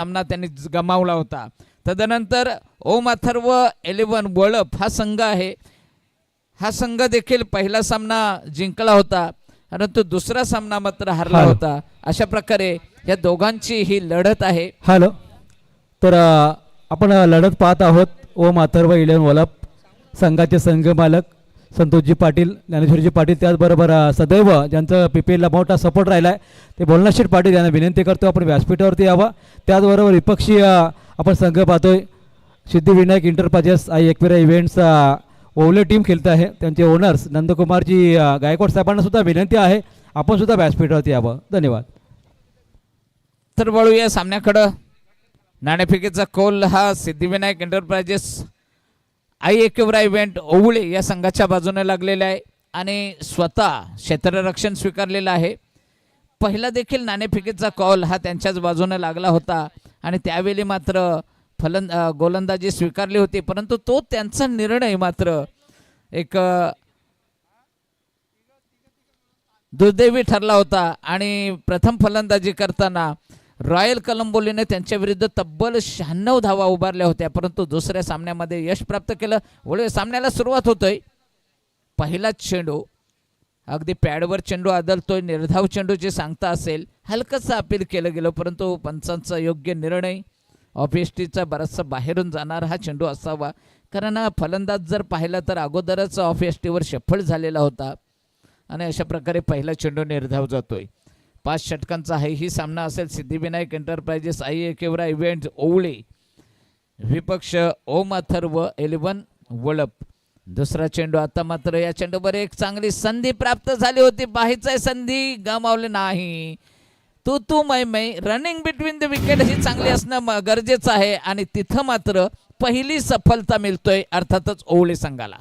सामना त्यांनी गमावला होता। तदनंतर ओम अथर्व 11 वळप हा संघ आहे, हा संघ देखील पहिला सामना जिंकला होता परंतु दुसरा सामना मात्र हरला होता। अशा प्रकारे या दोघांची ही लढत आहे। हॅलो, तर आपण लढत पाहत आहोत ओम अथर्व 11 वळप संघाचे संघ मालक संतोषजी पाटील, ज्ञानेश्वरजी पाटील, त्याचबरोबर सदैव ज्यांचं PPL ला मोठा सपोर्ट राहिला आहे ते बोलनाशेठ पाटील यांना विनंती करतो आपण व्यासपीठावरती यावं। त्याचबरोबर विपक्षी आपण संघ पाहतोय सिद्धिविनायक इंटरप्राइजेस आई एकविरा इव्हेंट्स ओवले टीम खेळत आहे, त्यांचे ओनर्स नंदकुमारजी गायकवाड साहेबांना सुद्धा विनंती आहे आपण सुद्धा व्यासपीठावरती यावं। धन्यवाद। तर वळूया सामन्याकडे। नाणेफेकीचा कौल हा सिद्धिविनायक एंटरप्राइजेस आई एकविरा इव्हेंट ओवळे या संघाच्या बाजूने लागलेला आहे आणि स्वतः क्षेत्ररक्षण स्वीकारलेलं आहे। पहिला देखील नाणेफेकीचा कौल हा त्यांच्याच बाजूने लागला होता आणि त्यावेळी मात्र गोलंदाजी स्वीकारली होती परंतु तो त्यांचा निर्णय मात्र एक दुर्दैवी ठरला होता आणि प्रथम फलंदाजी करताना रॉयल कलंबोलीने त्यांच्या विरुद्ध तब्बल 96 धावा उभारल्या होत्या परंतु दुसऱ्या सामन्यामध्ये यश प्राप्त केलं। वळूया सामन्याला सुरुवात होतोय। पहिला चेंडू अगदी पॅडवर चेंडू आदळतोय, निर्धाव चेंडूची सांगता असेल, हलकंसं अपील केलं गेलं परंतु पंचांचा योग्य निर्णय। ऑफएसटीचा बराचसा बाहेरून जाणार हा चेंडू असावा कारण फलंदाज जर पाहिला तर अगोदरच ऑफएसटीवर सफल झालेला होता आणि अशा प्रकारे पहिला चेंडू निर्धाव जातोय। 5 षटकांचा ही सामना असेल। सिद्धिविनायक एंटरप्राइजेस आई एकविरा इव्हेंट ओवळे विपक्ष ओम अथर्व 11 वळप। दुसरा चेंडू आता मात्र या चेंडूवर एक चांगली संधी प्राप्त झाली होती, पाहायचं संधी गमावली नाही। तू मै रनिंग बिटवीन द विकेट ही चांगली असणं गरजेचं आहे आणि तिथं मात्र पहिली सफलता मिळतोय अर्थातच ओवळे संघाला।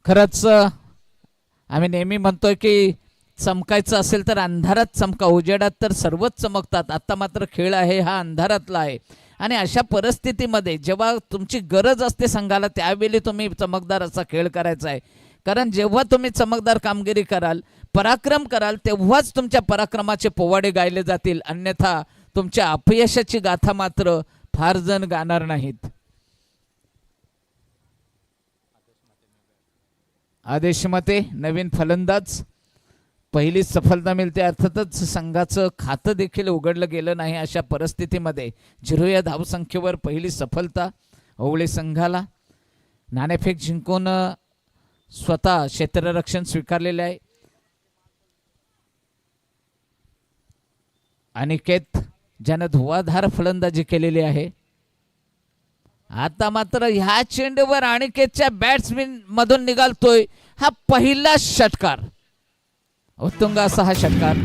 खरंच आम्ही नेहमी म्हणतोय की चमकायचं असेल तर अंधारात चमका, उजेडात तर सर्वच चमकतात। आता मात्र खेळ आहे हा अंधारातला आहे आणि अशा परिस्थितीमध्ये जेव्हा तुमची गरज असते संघाला त्यावेळी तुम्ही चमकदार असा खेळ करायचा आहे कारण जेव्हा तुम्ही चमकदार कामगिरी कराल, पराक्रम कराल तेव्हाच तुमच्या पराक्रमाचे पोवाडे गायले जातील, अन्यथा तुमच्या अपयशाची गाथा मात्र फार जण गाणार नाहीत। आदेश मते नवीन फलंदाज, पहिली सफलता मिळते अर्थातच संघाचं खातं देखील उघडलं गेलं नाही। अशा परिस्थितीमध्ये 0 या धावसंख्येवर पहिली सफलता ओवळे संघाला। नाणेफेक जिंकून स्वतः क्षेत्ररक्षण स्वीकारलेले आहे। अनिकेत ज्यानं धुवाधार फलंदाजी केलेली आहे। आता मात्र ह्या चेंडूवर अनिकेतच्या बॅट्समॅन मधून निघालतोय हा पहिला षटकार, उत्तुंग असा हा षटकार।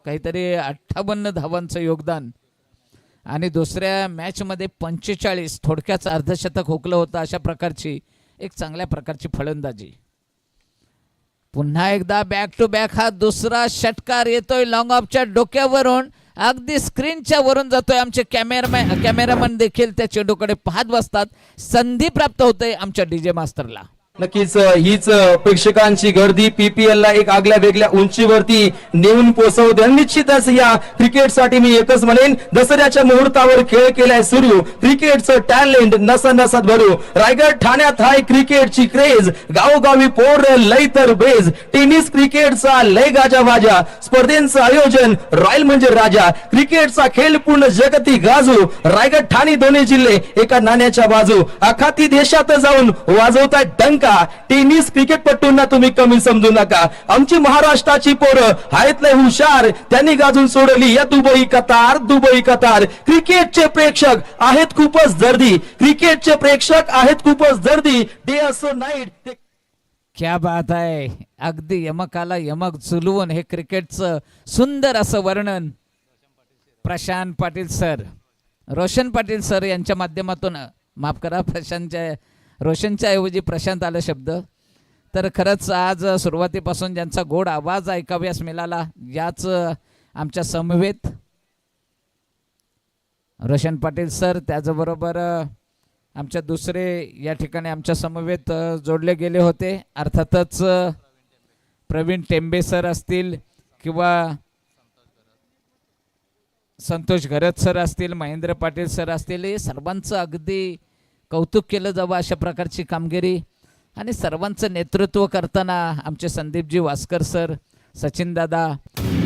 काहीतरी 58 धावांचं योगदान आणि दुसऱ्या मॅच मध्ये 45 थोडक्याच अर्धशतक हुकलं होतं। अशा प्रकारची एक चांगल्या प्रकारची फलंदाजी। पुन्हा एकदा बॅक टू बॅक हा दुसरा षटकार येतोय लॉंग ऑफच्या डोक्यावरून, अगदी स्क्रीनच्या वरून जातोय। आमचे कॅमेरामन देखील त्या चेंडूकडे पाहत बसतात। संधी प्राप्त होते आमच्या डीजे मास्टरला। नक्कीच हीच प्रेक्षकांची गर्दी PPL ला एक आगल्या वेगळ्या उंचीवरती नेऊन पोहोचवते। निश्चितच या क्रिकेटसाठी मी एकच म्हणेन, दसऱ्याच्या मुहूर्तावर खेळ केलाय सुरू, क्रिकेटचं टॅलेंट नसनसत भरू। रायगड ठाण्यात हाय क्रिकेटची क्रेज, गावोगावी पोर लय तर बेज, टेनिस क्रिकेटचा लय गाजावाजा, स्पर्धेचं आयोजन रॉयल म्हणजे राजा, क्रिकेटचा खेळ पूर्ण जगती गाजू, रायगड ठाणे दोन्ही जिल्हे एका नाण्याच्या बाजू, अखाती देशात जाऊन वाजवताय डंका नका, टेनिस क्रिकेटपटूंना तुम्ही कमी समजू नका. आमची महाराष्ट्राची पोरं आहेत लय हुशार, त्यांनी गाजून सोडली या दुबई कतार. दुबई कतार क्रिकेटचे प्रेक्षक आहेत खूपच दर्दी, क्रिकेटचे प्रेक्षक आहेत खूपच दर्दी. डे असो नाईट. क्या बात आहे. अगदी यमकाला यमक झुलवून हे क्रिकेटचं सुंदर असं वर्णन प्रशांत पाटील सर, रोशन पाटील सर यांच्या माध्यमातून, माफ करा रोशनच्या ऐवजी प्रशांत आला शब्द. तर खरंच आज सुरुवातीपासून ज्यांचा गोड आवाज ऐकाव्यास मिळाला याच आमच्या समवेत रोशन पाटील सर, त्याचबरोबर आमच्या दुसरे या ठिकाणी आमच्या समवेत जोडले गेले होते. अर्थातच प्रवीण टेंबे सर असतील किंवा संतोष घरत सर असतील, महेंद्र पाटील सर असतील, हे सर्वांचं अगदी कौतुक केलं जावं अशा प्रकारची कामगिरी. आणि सर्वांचं नेतृत्व करताना आमचे संदीपजी वास्कर सर, सचिन दादा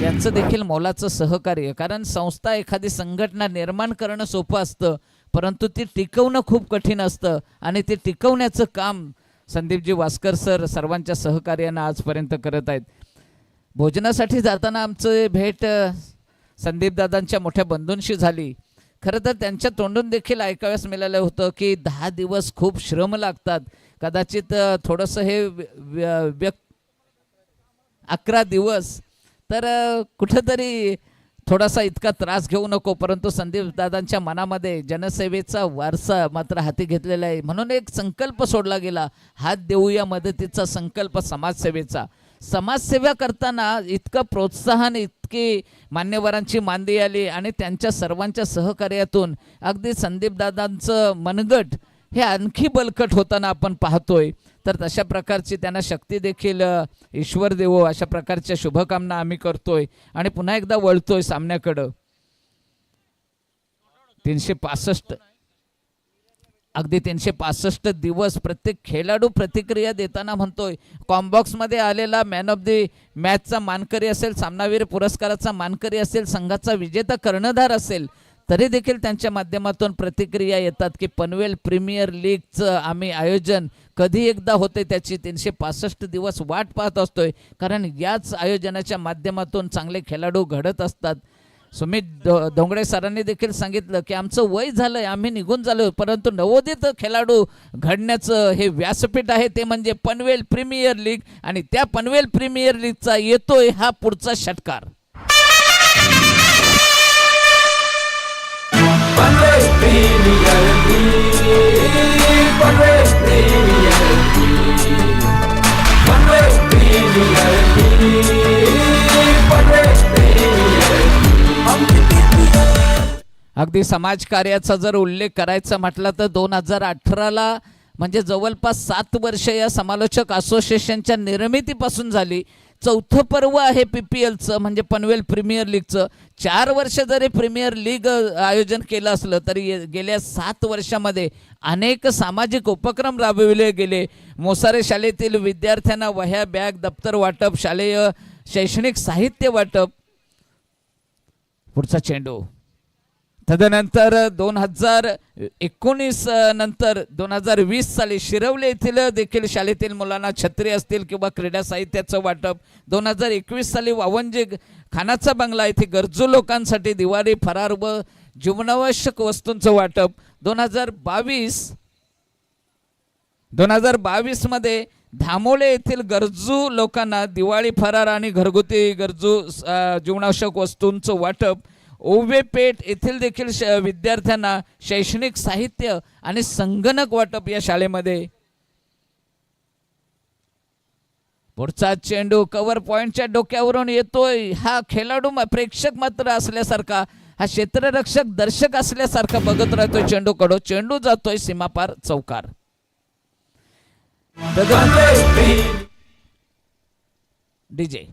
यांचं देखील मोलाचं सहकार्य. कारण संस्था, एखादी संघटना निर्माण करणं सोपं असतं, परंतु ती टिकवणं खूप कठीण असतं. आणि ते टिकवण्याचं काम संदीपजी वास्कर सर सर्वांच्या सहकार्यानं आजपर्यंत करत आहेत. भोजनासाठी जाताना आमचं भेट संदीप दादांच्या मोठ्या बंधूंशी झाली. खरं तर त्यांच्या तोंडून देखील ऐकाव्यास मिळालं होतं की 10 दिवस खूप श्रम लागतात, कदाचित थोडंसं हे 11 दिवस, तर कुठंतरी थोडासा इतका त्रास घेऊ नको. परंतु संदीप दादांच्या मनामध्ये जनसेवेचा वारसा मात्र हाती घेतलेला आहे. म्हणून एक संकल्प सोडला गेला, हात देऊया मदतीचा संकल्प समाजसेवेचा. समाजसेवा करताना इतकं प्रोत्साहन, इतकी मान्यवरांची मांदी आली आणि त्यांच्या सर्वांच्या सहकार्यातून अगदी संदीप दादांचं मनगट हे आणखी बलकट होताना आपण पाहतोय. तर तशा प्रकारची त्यांना शक्ती देखील ईश्वर देवो अशा प्रकारच्या शुभकामना आम्ही करतोय. आणि पुन्हा एकदा वळतोय सामन्याकडं. 365 अगदी 365 दिवस प्रत्येक खेळाडू प्रतिक्रिया देताना म्हणतोय. कॉम्बॉक्समध्ये आलेला मॅन ऑफ द मॅचचा मानकरी असेल, सामनावीर पुरस्काराचा मानकरी असेल, संघाचा विजेता कर्णधार असेल, तरी देखील त्यांच्या माध्यमातून प्रतिक्रिया येतात की पनवेल प्रीमियर लीगचं आम्ही आयोजन कधी एकदा होते त्याची 365 दिवस वाट पाहत असतोय. कारण याच आयोजनाच्या माध्यमातून चांगले खेळाडू घडत असतात. सुमित धोंगडे सरांनी देखील सांगितलं की आमचं वय झालंय, आम्ही निघून झालो, परंतु नवोदित खेळाडू घडण्याचं हे व्यासपीठ आहे ते म्हणजे पनवेल प्रीमियर लीग. आणि त्या पनवेल प्रीमियर लीगचा येतोय हा पुढचा षटकार. अगदी समाजकार्याचा जर उल्लेख करायचा म्हटला तर 2018ला म्हणजे जवळपास 7 वर्ष या समालोचक असोसिएशनच्या निर्मितीपासून झाली. 4थं पर्व आहे PPLचं म्हणजे पनवेल प्रीमियर लीगचं. 4 वर्ष जरी प्रीमियर लीग आयोजन केलं असलं तरी गेल्या 7 वर्षामध्ये अनेक सामाजिक उपक्रम राबविले गेले. मोसारे शाळेतील विद्यार्थ्यांना वह्या, बॅग, दप्तर वाटप, शालेय शैक्षणिक साहित्य वाटप. पुढचा चेंडू. तदनंतर 2019 नंतर 2020 साली शिरवले येथील देखील शाळेतील मुलांना छत्री असतील किंवा क्रीडा साहित्याचं वाटप. 2021 साली वावंजे खानाचा बंगला येथे गरजू लोकांसाठी दिवाळी फरार व जीवनावश्यक वस्तूंचं वाटप. 2022 मध्ये धामोळे येथील गरजू लोकांना दिवाळी फरार आणि घरगुती गरजू जीवनावश्यक वस्तूंचं वाटप. ओवे पेठ येथील देखील विद्यार्थ्यांना शैक्षणिक साहित्य आणि संगणक वाटप या शाळेमध्ये. पुढचा चेंडू कव्हर पॉइंटच्या डोक्यावरून येतोय. हा खेळाडू प्रेक्षक मात्र असल्यासारखा, हा क्षेत्ररक्षक दर्शक असल्यासारखा बघत राहतोय चेंडूकडं. चेंडू जातोय सीमापार चौकार. डीजे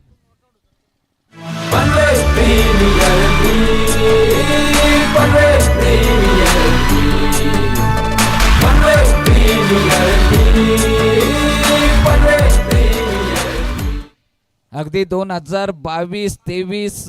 अगदी 2022-23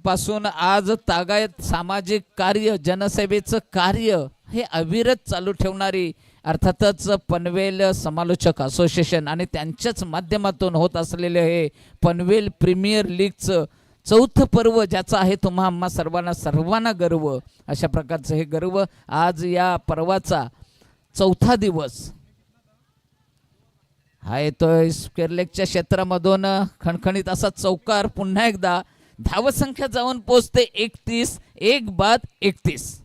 पासून आज तागायत सामाजिक कार्य, जनसेवेचं कार्य हे अविरत चालू ठेवणारी अर्थातच पनवेल समालोचक असोसिएशन आणि त्यांच्याच माध्यमातून होत असलेले हे पनवेल प्रीमियर लीगचं चौथं पर्व ज्याचा आहे तुम्हा आम्हा सर्वांना गर्व, अशा प्रकारचं हे गर्व आज या पर्वाचा चौथा दिवस हा येतोय स्क्वेअर लेगच्या क्षेत्रामधून. खणखणीत असा चौकार पुन्हा एकदा. धावसंख्या जाऊन पोहोचते 31, 1 बाद 31.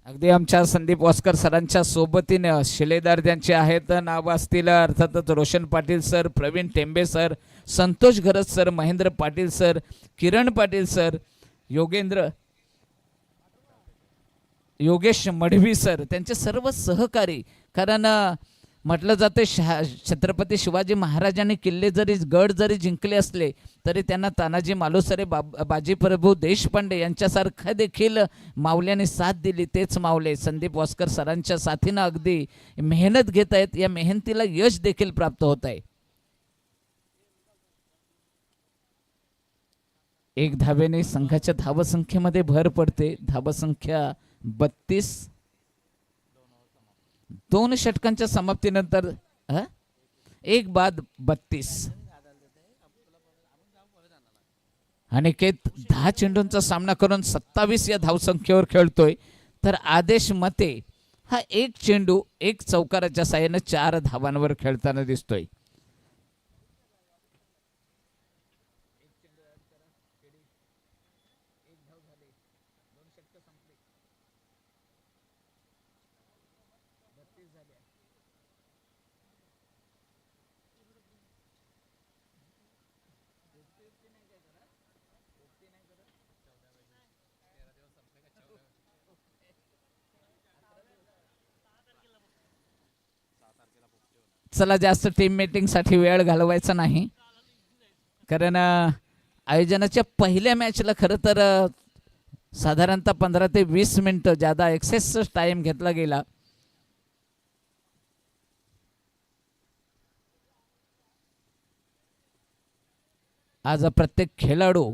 अगदी आमच्या संदीप वास्कर सरांच्या सोबतीने शिलेदार ज्यांचे आहेत नाव असतील अर्थातच रोशन पाटील सर, प्रवीण टेंबे सर, संतोष घरत sir, Mahendra Patil sir, Kiran Patil sir, Yogesh Madhvi sir, त्यांचे सर्व सहकारी. कारण म्हटलं जाते छत्रपती शिवाजी महाराजांनी किल्ले जरी गड जरी जिंकले असले तरी त्यांना तानाजी मालुसरे, बाजीप्रभू देशपांडे यांच्यासारखं देखील मावल्याने साथ दिली. तेच मावले संदीप वास्कर सरांच्या साथीनं अगदी मेहनत घेत आहेत. या मेहनतीला यश देखील प्राप्त होत आहे. एक धावेने संघाच्या धावसंख्येमध्ये भर पडते. धावसंख्या 32. 2 षटकांच्या समाप्तीनंतर 1 बाद 32. अनिकेत 10 चेंडूंचा सामना करून 27 या धावसंख्येवर खेळतोय. तर आदेश मते हा 1 चेंडू 1 चौकाराच्या साहाय्याने 4 धावांवर खेळताना दिसतोय. चला जास्त टीम मीटिंग साठी वेळ घालवायचा नाही, कारण आयोजनाच्या पहिल्या मॅचला खरं तर साधारणतः 15 ते 20 मिनिटं ज्यादा एक्सेस टाइम घेतला गेला. आज प्रत्येक खेळाडू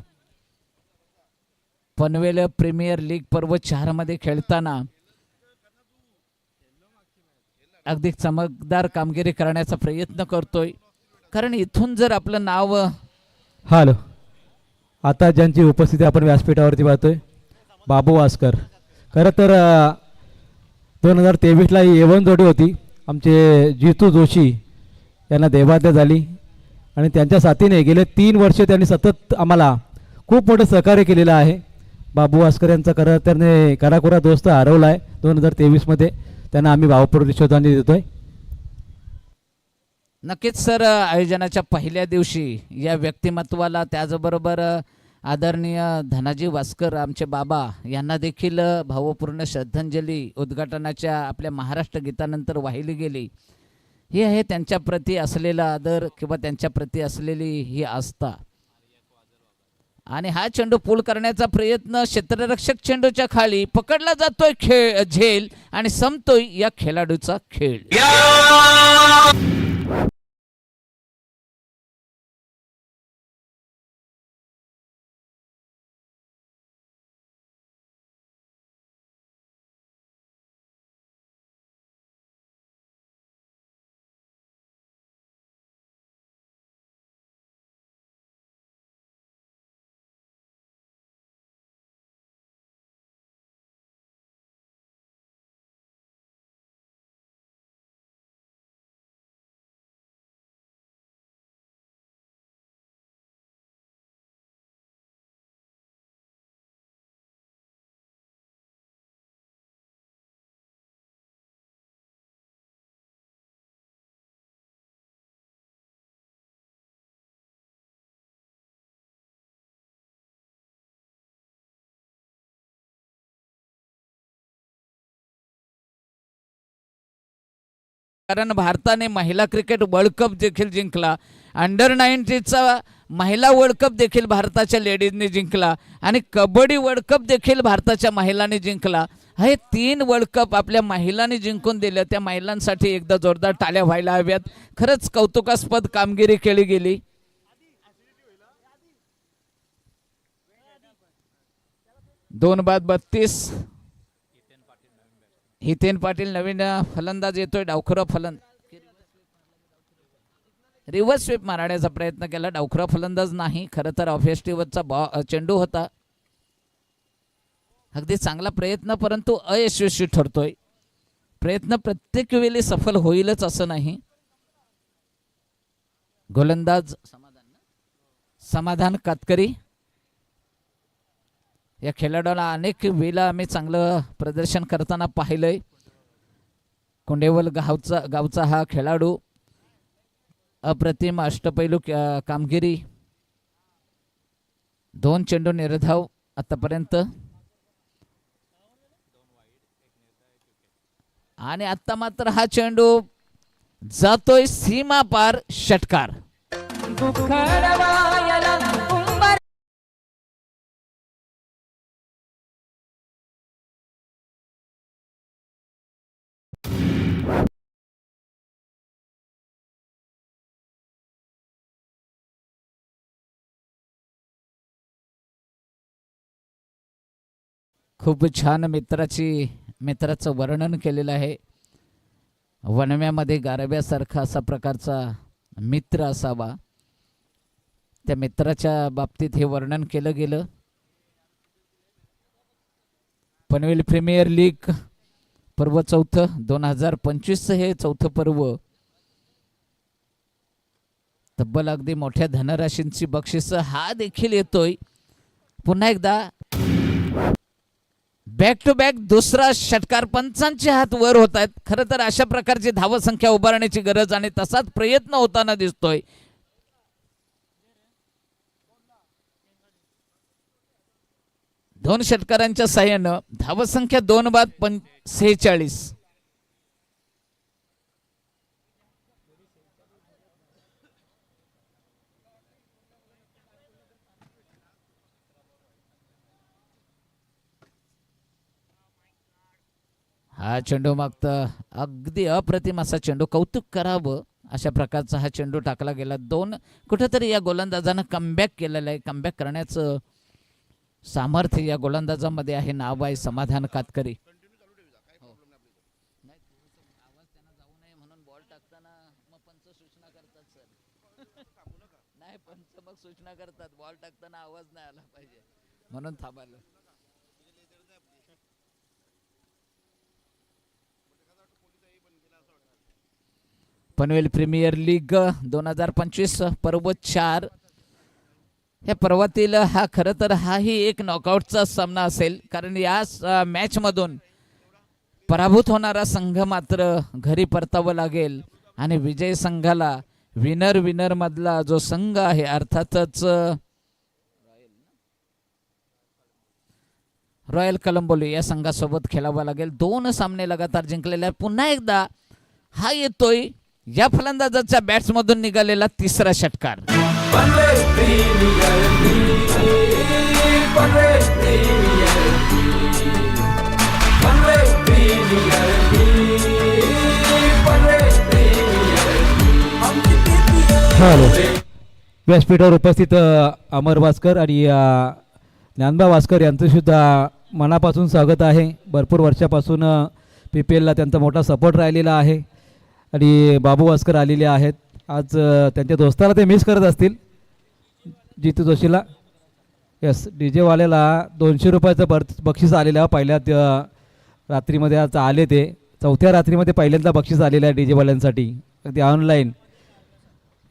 पनवेल प्रीमियर लीग पर्व 4 मध्ये खेळताना अगदी चमकदार कामगिरी करण्याचा प्रयत्न करतोय. कारण इथून जर आपलं नाव हॅलो आता ज्यांची उपस्थिती आपण व्यासपीठावरती पाहतोय बाबू वास्कर. खरं तर 2023ला ही A1 जोडी होती. आमचे जितू जोशी यांना देवाद्या झाली आणि त्यांच्या साथीने गेले 3 वर्ष त्यांनी सतत आम्हाला खूप मोठं सहकार्य केलेलं आहे. बाबू वास्कर यांचा खरं त्याने कराकोरा दोस्त हरवला आहे 2023मध्ये. त्यांना आम्ही भावपूर्ण श्रद्धांजली देतोय. नक्कीच सर, आयोजनाच्या पहिल्या दिवशी या व्यक्तिमत्वाला त्याचबरोबर आदरणीय धनाजी वास्कर आमचे बाबा यांना देखील भावपूर्ण श्रद्धांजली उद्घाटनाच्या आपल्या महाराष्ट्र गीतानंतर वाहिली गेली. ही आहे त्यांच्या प्रती असलेला आदर किंवा त्यांच्या प्रती असलेली ही आस्था. आणि हा चेंडू पूल करण्याचा प्रयत्न, क्षेत्ररक्षक चेंडूच्या खाली पकडला जातोय झेल आणि संपतोय या खेळाडूचा खेळ. कारण भारताने महिला क्रिकेट वर्ल्ड कप देखील जिंकला. अंडर-19चा महिला वर्ल्ड कप देखील भारताच्या लेडीजने जिंकला आणि कबड्डी वर्ल्ड कप देखील भारताच्या महिलांनी जिंकला. हे 3 वर्ल्ड कप आपल्या महिलांनी जिंकून दिलं. त्या महिलांसाठी एकदा जोरदार टाळ्या व्हायला हव्यात. खरंच कौतुकास्पद कामगिरी केली गेली. दोन बाद 32. हितेन पाटील नवीन फलंदाज येतोय. डावखुरा रिव्हर्स स्वीप मारण्याचा प्रयत्न केला. डावखुरा फलंदाज नाही, खरं तर ऑफेस्टिव्हचा चेंडू होता. अगदी चांगला प्रयत्न परंतु अयशस्वी ठरतोय. प्रयत्न प्रत्येक वेळी सफल होईलच असं नाही. गोलंदाज समाधान कातकरी या खेळाडूला अनेक वेळा आम्ही चांगलं प्रदर्शन करताना पाहिलंय. कोंडेवल गावचा हा खेळाडू अप्रतिम अष्टपैलू कामगिरी. 2 चेंडू निर्धाव आतापर्यंत. आणि आता मात्र हा चेंडू जातोय सीमा पार. षटकार. खूप छान मित्राचं वर्णन केलेलं आहे. वनव्यामध्ये गारव्यासारखा असा प्रकारचा मित्र असावा, त्या मित्राच्या बाबतीत हे वर्णन केलं गेलं. पनवेल प्रीमियर लीग पर्व 4 2025 हे 4थं पर्व. तब्बल अगदी मोठ्या धनराशींची बक्षीस हा देखील येतोय. पुन्हा एकदा बॅक टू बॅक दुसरा षटकार. पंचांचे हात वर होत आहेत. खरं तर अशा प्रकारची धावसंख्या उभारण्याची गरज आणि तसाच प्रयत्न होताना दिसतोय. दोन षटकारांच्या साह्यानं धावसंख्या 2 बाद 46. हा चेंडू मागतं अगदी अप्रतिम असा चेंडू. कौतुक करावं अशा प्रकारचा हा चेंडू टाकला गेला. कुठेतरी या गोलंदाजानं कमबॅक केलेलं आहे. कमबॅक करण्याचं सामर्थ्य या गोलंदाजामध्ये आहे. नाव आहे समाधान कातकरी. सूचना करतात बॉल टाकताना आवाज नाही आला पाहिजे म्हणून थांबायला. पनवेल प्रीमियर लीग 2025 पर्व 4. या पर्वातील हा खरं तर हाही एक नॉकआउटचा सामना असेल, कारण या मॅच मधून पराभूत होणारा संघ मात्र घरी परतावं लागेल आणि विजय संघाला विनर मधला जो संघ आहे अर्थातच रॉयल कलंबोली या संघासोबत खेळावं लागेल. 2 सामने लगातार जिंकलेले. पुन्हा एकदा हा येतोय या फलंदाजाच्या बॅट्स मधून निघालेला 3रा षटकार. व्यासपीठावर उपस्थित अमर भास्कर आणि ज्ञानबा भास्कर यांचं सुद्धा मनापासून स्वागत आहे. भरपूर वर्षापासून PPL ला त्यांचा मोठा सपोर्ट राहिलेला आहे आणि बाबू भास्कर आलेले आहेत. आज त्यांच्या दोस्ताला ते मिस करत असतील, जितू जोशीला. यस, DJ वाल्याला 200 रुपयाचं बक्षीस आलेलं आहे. पहिल्या रात्रीमध्ये आज आले ते 4थ्या रात्रीमध्ये पहिल्यांदा बक्षीस आलेलं आहे DJ वाल्यांसाठी, अगदी online.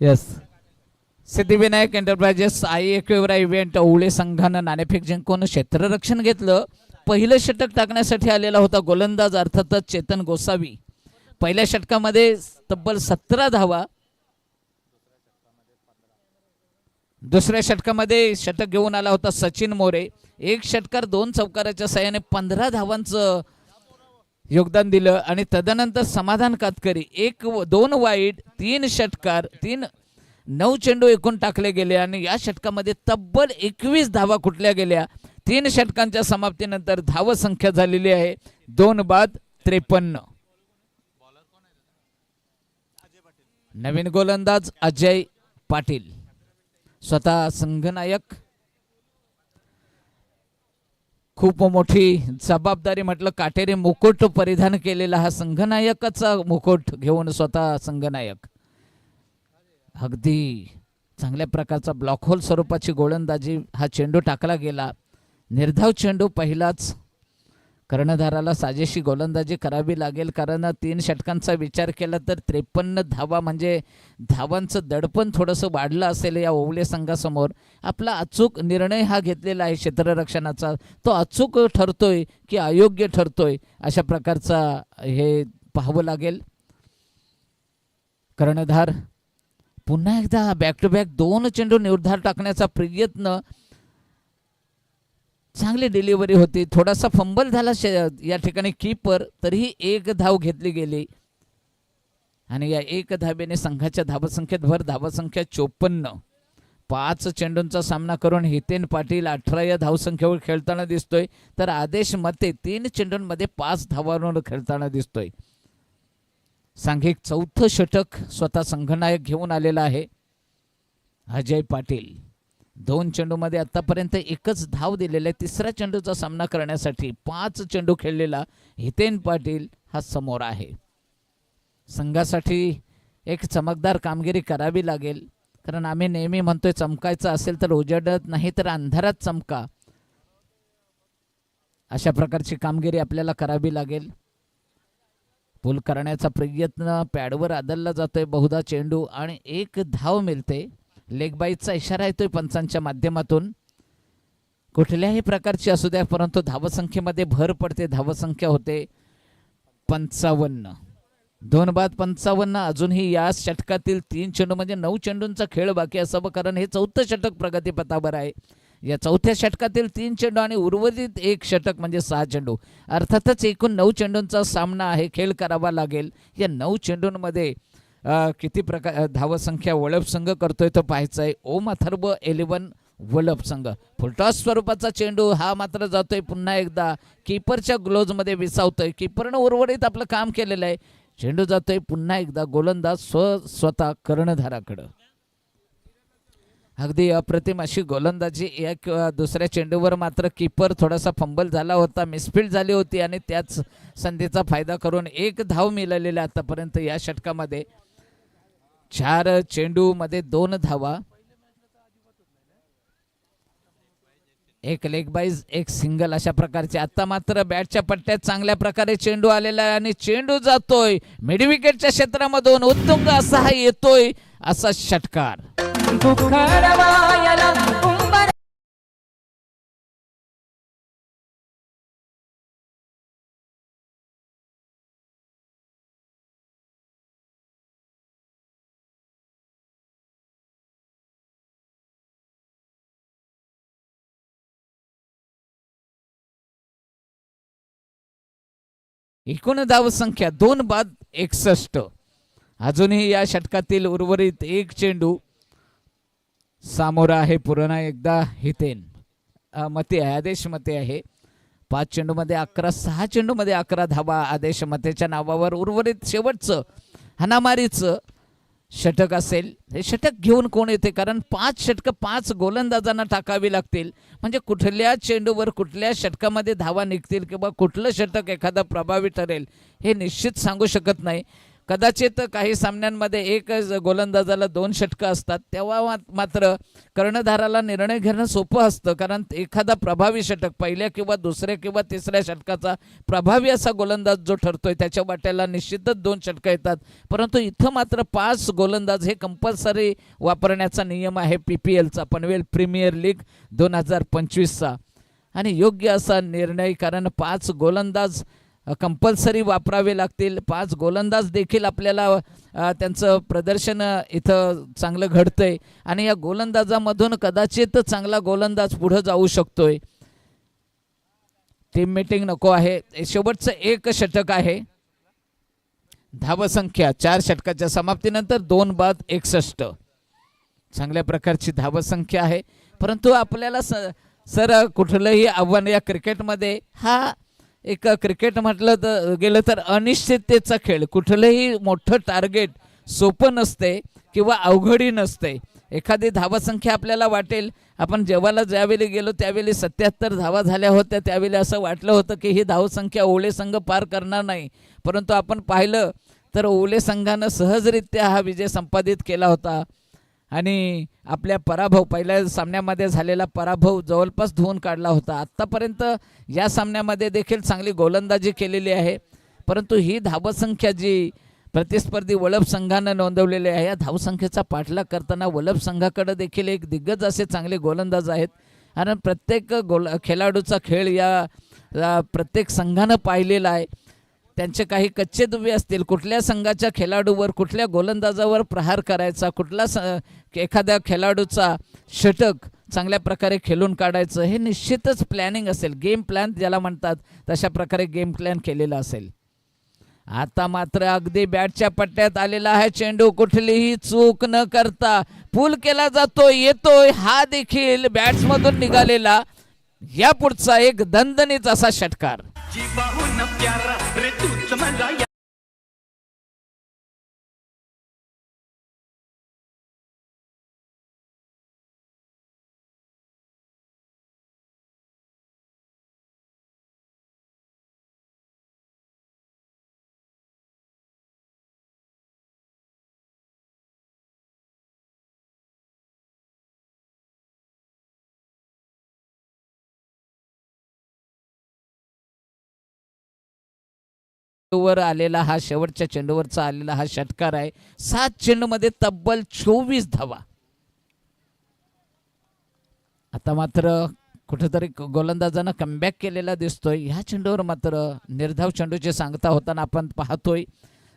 Yes, Siddhivinayak enterprises Ekvira event Owale संघानं नाणेफेक जिंकून क्षेत्ररक्षण घेतलं. पहिलं षटक टाकण्यासाठी आलेला होता गोलंदाज अर्थातच चेतन गोसावी. पहिल्या षटकामध्ये तब्बल 17 धावा. दुसऱ्या षटकामध्ये षटक घेऊन आला होता सचिन मोरे. 1 षटकार 2 चौकाराच्या साह्याने 15 धावांचं योगदान दिलं. आणि तदनंतर समाधान कातकरी 2 वाईड 3 षटकार 9 चेंडू एकूण टाकले गेले आणि या षटकामध्ये तब्बल 21 धावा कुठल्या गेल्या. 3 षटकांच्या समाप्तीनंतर धावसंख्या झालेली आहे 2 बाद 53. नवीन गोलंदाज अजय पाटील स्वतः संघनायक. खूप मोठी जबाबदारी म्हटलं काटेरी मुकुट परिधान केलेला हा संघनायकाचा मुकुट घेऊन स्वतः संघनायक. अगदी चांगल्या प्रकारचा ब्लॉक होल स्वरूपाची गोलंदाजी. हा चेंडू टाकला गेला, निर्धाव चेंडू. पहिलाच कर्णधाराला साजेशी गोलंदाजी करावी लागेल, कारण 3 षटकांचा विचार केला तर 53 धावा म्हणजे धावांचं दडपण थोडंसं वाढलं असेल या ओवले संघासमोर. आपला अचूक निर्णय हा घेतलेला आहे क्षेत्ररक्षणाचा, तो अचूक ठरतोय की अयोग्य ठरतोय अशा प्रकारचा हे पाहावं लागेल. कर्णधार पुन्हा एकदा बॅक टू बॅक 2 चेंडू निर्धार टाकण्याचा प्रयत्न. चांगली डिलिव्हरी होती, थोडासा फंबल झाला या ठिकाणी कीपर, तरीही 1 धाव घेतली गेली आणि या 1 धावेने संघाच्या धावसंख्येत भर. धावसंख्या 54. 5 चेंडूंचा सामना करून हितेन पाटील 18 या धावसंख्येवर खेळताना दिसतोय, तर आदेश मते 3 चेंडूंमध्ये 5 धावांवर खेळताना दिसतोय. सांघिक 4थं षटक स्वतः संघनायक घेऊन आलेला आहे अजय पाटील. 2 चेंडूमध्ये आतापर्यंत 1च धाव दिलेला आहे. 3ऱ्या चेंडूचा सामना करण्यासाठी 5 चेंडू खेळलेला हितेन पाटील हा समोर आहे. संघासाठी एक चमकदार कामगिरी करावी लागेल, कारण आम्ही नेहमी म्हणतोय चमकायचं असेल तर उजेडत नाही तर अंधारात चमका, अशा प्रकारची कामगिरी आपल्याला करावी लागेल. पुल करण्याचा प्रयत्न पॅडवर आदलला जातोय बहुधा चेंडू आणि 1 धाव मिळते. लेग बाईचा इशारा येतोय पंचांच्या माध्यमातून. कुठल्याही प्रकारची असू द्या, परंतु धावसंख्येमध्ये भर पडते. धावसंख्या होते 55. 2 बाद 55. अजूनही या षटकातील 3 चेंडू म्हणजे 9 चेंडूंचा खेळ बाकी असावं, कारण हे 4थं षटक प्रगतीपथावर आहे. या 4थ्या षटकातील 3 चेंडू आणि उर्वरित 1 षटक म्हणजे 6 चेंडू. अर्थातच एकूण 9 चेंडूंचा सामना आहे, खेळ करावा लागेल. या 9 चेंडूंमध्ये किती प्रकार धावसंख्या वळप संघ करतोय तो पाहायचा आहे. ओम अथर्व 11 वळप संघ. फुलटॉस स्वरूपाचा चेंडू हा मात्र जातोय पुन्हा एकदा कीपरच्या ग्लोजमध्ये विसावतोय. कीपरनं उर्वरित आपलं काम केलेलं आहे. चेंडू जातोय पुन्हा एकदा गोलंदाज स्वतः कर्णधाराकडं. अगदी अप्रतिम अशी गोलंदाजी. एक दुसऱ्या चेंडूवर मात्र कीपर थोडासा फंबल झाला होता, मिसफील्ड झाली होती आणि त्याच संधीचा फायदा करून 1 धाव मिळालेला आतापर्यंत या षटकामध्ये. 4 चेंडू मध्ये 2 धावा, 1 लेग बाईज 1 सिंगल अशा प्रकारचे. आता मात्र बॅटच्या पट्ट्यात चांगल्या प्रकारे चेंडू आलेला आहे आणि चेंडू जातोय मिड विकेटच्या क्षेत्रामधून. उत्तुंग असा हा येतोय असा षटकार. एकूण धावसंख्या 2 बाद 61. अजूनही या षटकातील उर्वरित 1 चेंडू सामोरा आहे. पुन्हा एकदा हितेन मते आहे, आदेश मते आहे. 5 चेंडूमध्ये 11, 6 चेंडूमध्ये 11 धावा आदेश मतेच्या नावावर. उर्वरित शेवटचं हाणामारीचं षटक असेल. हे षटक घेऊन कोण येते, कारण 5 षटकं 5 गोलंदाजांना टाकावी लागतील. म्हणजे कुठल्या चेंडूवर कुठल्या षटकामध्ये धावा निघतील किंवा कुठलं षटक एखादं प्रभावी ठरेल हे निश्चित सांगू शकत नाही. कदाचित काही सामन्यांमध्ये 1 गोलंदाजाला 2 षटकं असतात, तेव्हा मात्र कर्णधाराला निर्णय घेणं सोपं असतं, कारण एखादा प्रभावी षटक पहिल्या किंवा दुसऱ्या किंवा तिसऱ्या षटकाचा प्रभावी असा गोलंदाज जो ठरतोय त्याच्या वाट्याला निश्चितच 2 षटकं येतात. परंतु इथं मात्र 5 गोलंदाज हे कंपल्सरी वापरण्याचा नियम आहे PPLचा, पनवेल प्रीमियर लीग 2025चा. आणि योग्य असा निर्णय, कारण 5 गोलंदाज कंपल्सरी वापरावे लागतील. 5 गोलंदाज देखील आपल्याला त्यांचं प्रदर्शन इथं चांगलं घडतंय आणि या गोलंदाजामधून कदाचित चांगला गोलंदाज पुढे जाऊ शकतोय. टीम मीटिंग नको आहे. शेवटचं 1 षटक आहे. धावसंख्या 4 षटकाच्या समाप्तीनंतर 2 बाद 61. चांगल्या प्रकारची धावसंख्या आहे. परंतु आपल्याला सर कुठलंही आव्हान या क्रिकेटमध्ये हा एक क्रिकेट म्हटलं तर गेलं तर अनिश्चिततेचा खेळ. कुठलंही मोठं टार्गेट सोपं नसते किंवा अवघडी नसते. एखादी धावसंख्या आपल्याला वाटेल, आपण जेव्हाला ज्यावेळी गेलो त्यावेळी 77 धावा झाल्या होत्या, त्यावेळी असं वाटलं होतं की ही धावसंख्या ओले संघ पार करणार नाही, परंतु आपण पाहिलं तर ओले संघानं सहजरित्या हा विजय संपादित केला होता आणि आपल्या पराभव, पहिल्या सामन्यामध्ये झालेला पराभव जवळपास धुवून काढला होता. आत्तापर्यंत या सामन्यामध्ये देखील चांगली गोलंदाजी केलेली आहे, परंतु ही धावसंख्या जी प्रतिस्पर्धी वलभ संघानं नोंदवलेली आहे, या धावसंख्येचा पाठलाग करताना वलभ संघाकडे देखील एक दिग्गज असे चांगले गोलंदाज आहेत. आणि प्रत्येक खेळाडूचा खेळ या प्रत्येक संघानं पाहिलेला आहे. त्यांचे काही कच्चे दुवे असतील, कुठल्या संघाच्या खेळाडूवर, कुठल्या गोलंदाजावर प्रहार करायचा, कुठला एखाद्या खेळाडूचा षटक चांगल्या प्रकारे खेळून काढायचं, हे निश्चितच प्लॅनिंग असेल. गेम प्लॅन ज्याला म्हणतात तशा प्रकारे गेम प्लॅन केलेला असेल. आता मात्र अगदी बॅटच्या पट्ट्यात आलेला आहे चेंडू, कुठलीही चूक न करता पूल केला जातो, येतोय, हा देखील बॅट्समधून निघालेला या पुढचा एक दणदणीत असा षटकार. वर आलेला हा शेवटच्या चेंडूवरचा आलेला हा षटकार आहे. 7 चेंडूमध्ये तब्बल 24 धावा. आता मात्र कुठेतरी गोलंदाजानं कमबॅक केलेला दिसतोय. ह्या चेंडूवर मात्र निर्धाव चेंडूची सांगता होताना आपण पाहतोय.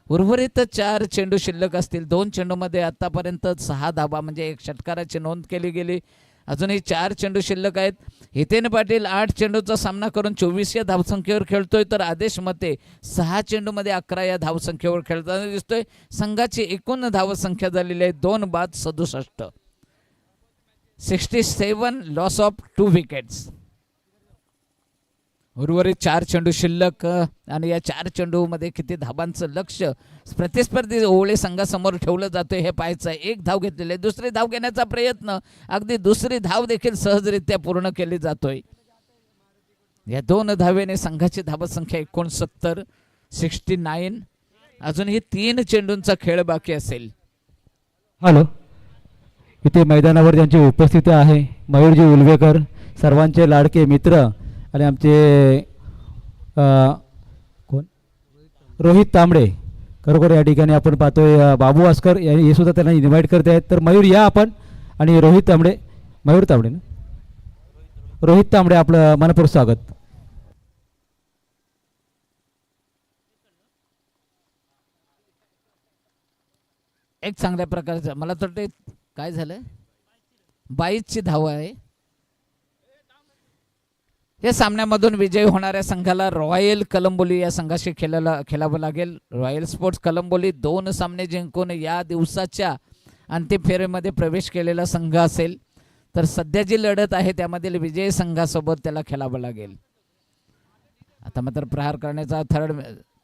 उर्वरित 4 चेंडू शिल्लक असतील. 2 चेंडूमध्ये आतापर्यंत 6 धावा म्हणजे एक षटकाराची नोंद केली गेली. अजूनही 4 चेंडू शिल्लक आहेत. हितेन पाटील 8 चेंडूचा सामना करून 24 या धावसंख्येवर खेळतोय, तर आदेश मते 6 चेंडूमध्ये 11 या धावसंख्येवर खेळताना दिसतोय. संघाची एकूण धावसंख्या झालेली आहे 2 बाद 67. 67 लॉस ऑफ 2 विकेट्स. उर्वरित 4 चेंडू शिल्लक आणि या 4 चेंडूमध्ये किती धावांचं लक्ष प्रतिस्पर्धी ओळे संघासमोर ठेवलं जातं हे पाहायचं आहे. 1 धाव घेतलेली आहे, दुसरी धाव घेण्याचा प्रयत्न, अगदी दुसरी धाव देखील सहजरित्या पूर्ण केली जातोय. या 2 धावेने संघाची धावसंख्या 69. 69. अजूनही 3 चेंडूंचा खेळ बाकी असेल. हॅलो, इथे मैदानावर ज्यांची उपस्थिती आहे, मयूरजी उलवेकर, सर्वांचे लाडके मित्र आणि आमचे कोण, रोहित तांबडे. खरोखर या ठिकाणी आपण पाहतोय बाबू आस्कर हे सुद्धा त्यांना इन्व्हाइट करते आहेत. तर मयूर या आपण, आणि रोहित तांबडे, मयूर तांबडे ना, रोहित तांबडे, आपलं मनपूर्वक स्वागत. एक चांगल्या प्रकारचं, मला तर ते काय झालं, 22ची धाव आहे. या सामन्यामधून विजयी होणाऱ्या संघाला रॉयल कलंबोली या संघाशी खेळावं लागेल. रॉयल स्पोर्ट्स कलंबोली 2 सामने जिंकून या दिवसाच्या अंतिम फेरीमध्ये प्रवेश केलेला संघ असेल, तर सध्या जी लढत आहे त्यामधील विजयी संघासोबत त्याला खेळावं लागेल. आता मात्र प्रहार करण्याचा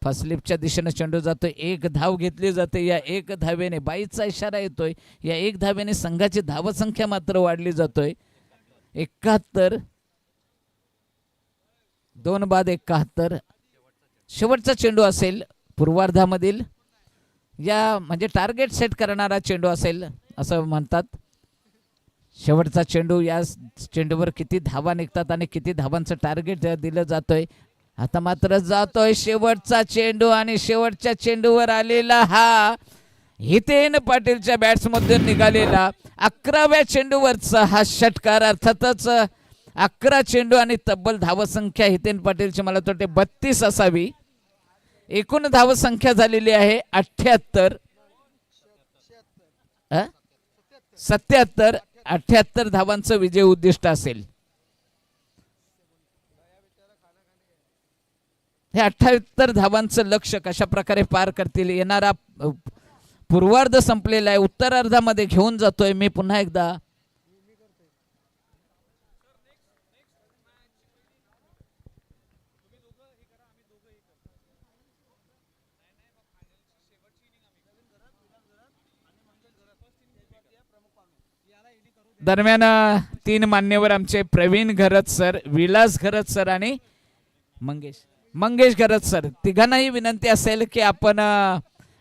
फर्स्ट स्लिपच्या दिशेने चेंडू जातोय. 1 धाव घेतली जाते. या 1 धावेने 22चा इशारा येतोय. या 1 धावेने संघाची धावसंख्या मात्र वाढली जातोय. 71. 2 बाद 71. शेवटचा चेंडू असेल पूर्वार्धामधील, या म्हणजे टार्गेट सेट करणारा चेंडू असेल असं म्हणतात. शेवटचा चेंडू, या चेंडूवर किती धावा निघतात आणि किती धावांचं टार्गेट दिलं जातोय. आता मात्र जातोय शेवटचा चेंडू आणि शेवटच्या चेंडूवर आलेला हा हितेन पाटीलच्या बॅट्समधून निघालेला 11व्या चेंडूवरचा हा षटकार. अर्थातच 11 चेंडू आणि तब्बल धावसंख्या हितेन पाटीलची मला वाटते 32 असावी. एकूण धावसंख्या झालेली आहे 78. 77. 78 धावांचं विजय उद्दिष्ट असेल. हे 78 धावांचं लक्ष कशा प्रकारे पार करतील. येणारा पूर्वार्ध संपलेला आहे, उत्तरार्धामध्ये घेऊन जातोय मी पुन्हा एकदा. दरम्यान 3 मान्यवर आमचे प्रवीण घरत सर, विलास घरत सर आणि मंगेश घरत सर, तिघांनाही विनंती असेल की आपण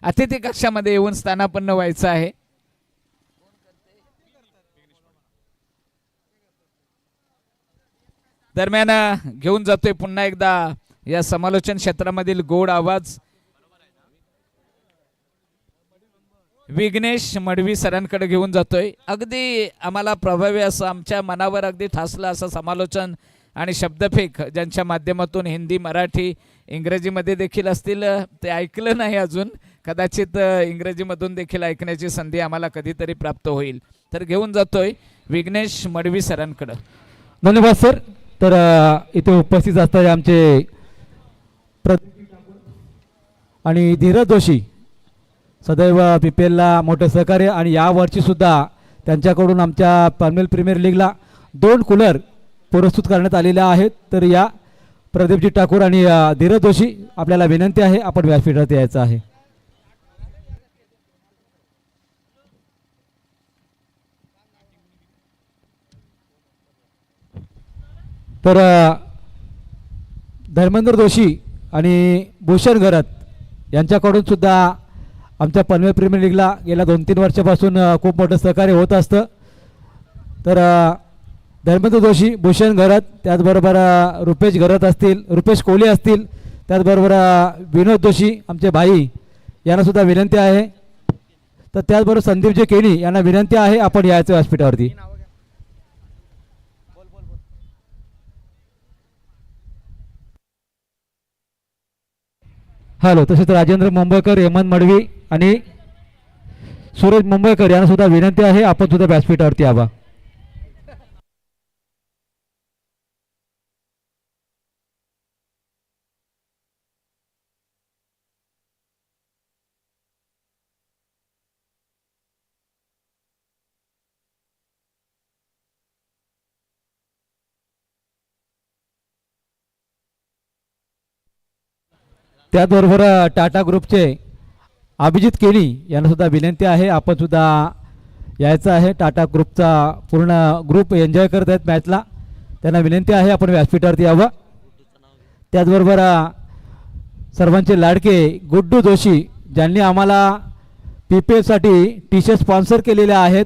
अतिथी कक्षामध्ये येऊन स्थानापन्न व्हायचं आहे. दरम्यान घेऊन जातोय पुन्हा एकदा या समालोचन क्षेत्रामधील गोड आवाज विघ्नेश मडवी सरांकडे घेऊन जातोय. अगदी आम्हाला प्रभावी असं, आमच्या मनावर अगदी ठासलं असं समालोचन आणि शब्दफेक ज्यांच्या माध्यमातून हिंदी, मराठी, इंग्रजीमध्ये देखील असतील, ते ऐकलं नाही अजून, कदाचित इंग्रजीमधून देखील ऐकण्याची संधी आम्हाला कधीतरी प्राप्त होईल. तर घेऊन जातोय विघ्नेश मडवी सरांकडं. धन्यवाद सर. तर इथे उपस्थित असणारे आमचे आणि धीरज जोशी, सदैव PPLला मोठे सहकार्य, आणि यावर्षी सुद्धा त्यांच्याकडून आमच्या पनवेल प्रीमियर लीगला 2 कूलर पुरस्कृत करण्यात आलेले आहेत. तर या प्रदीपजी ठाकूर आणि धीरज जोशी, आपल्याला विनंती आहे आपण व्यासपीठात यायचं आहे. तर धर्मेंद्र जोशी आणि भूषण घरत यांच्याकडून सुद्धा आमच्या पनवेल प्रीमियर लीगला गेल्या 2-3 वर्षापासून खूप मोठं सहकार्य होत असतं. तर धर्मेंद्र जोशी, भूषण घरत, त्याचबरोबर रुपेश घरत असतील, रुपेश कोहली असतील, त्याचबरोबर विनोद जोशी आमचे भाई, यांना सुद्धा विनंती आहे. तर त्याचबरोबर संदीपजी केणी यांना विनंती आहे आपण यायचं व्यासपीठावरती. हॅलो. तसेच राजेंद्र मुंबईकर, हेमंत मडवी आणि सुरेश मुंबईकर यांना सुद्धा विनंती आहे आपण सुद्धा व्यासपीठावरती यावा. त्याचबरोबर टाटा ग्रुपचे अभिजित केणी यांना सुद्धा विनंती आहे आपण सुद्धा यायचं आहे. टाटा ग्रुपचा पूर्ण ग्रुप एन्जॉय करत आहेत मॅचला, त्यांना विनंती आहे आपण व्यासपीठावरती यावं. त्याचबरोबर सर्वांचे लाडके गुड्डू जोशी, ज्यांनी आम्हाला PPLसाठी टी-शर्ट स्पॉन्सर केलेले आहेत,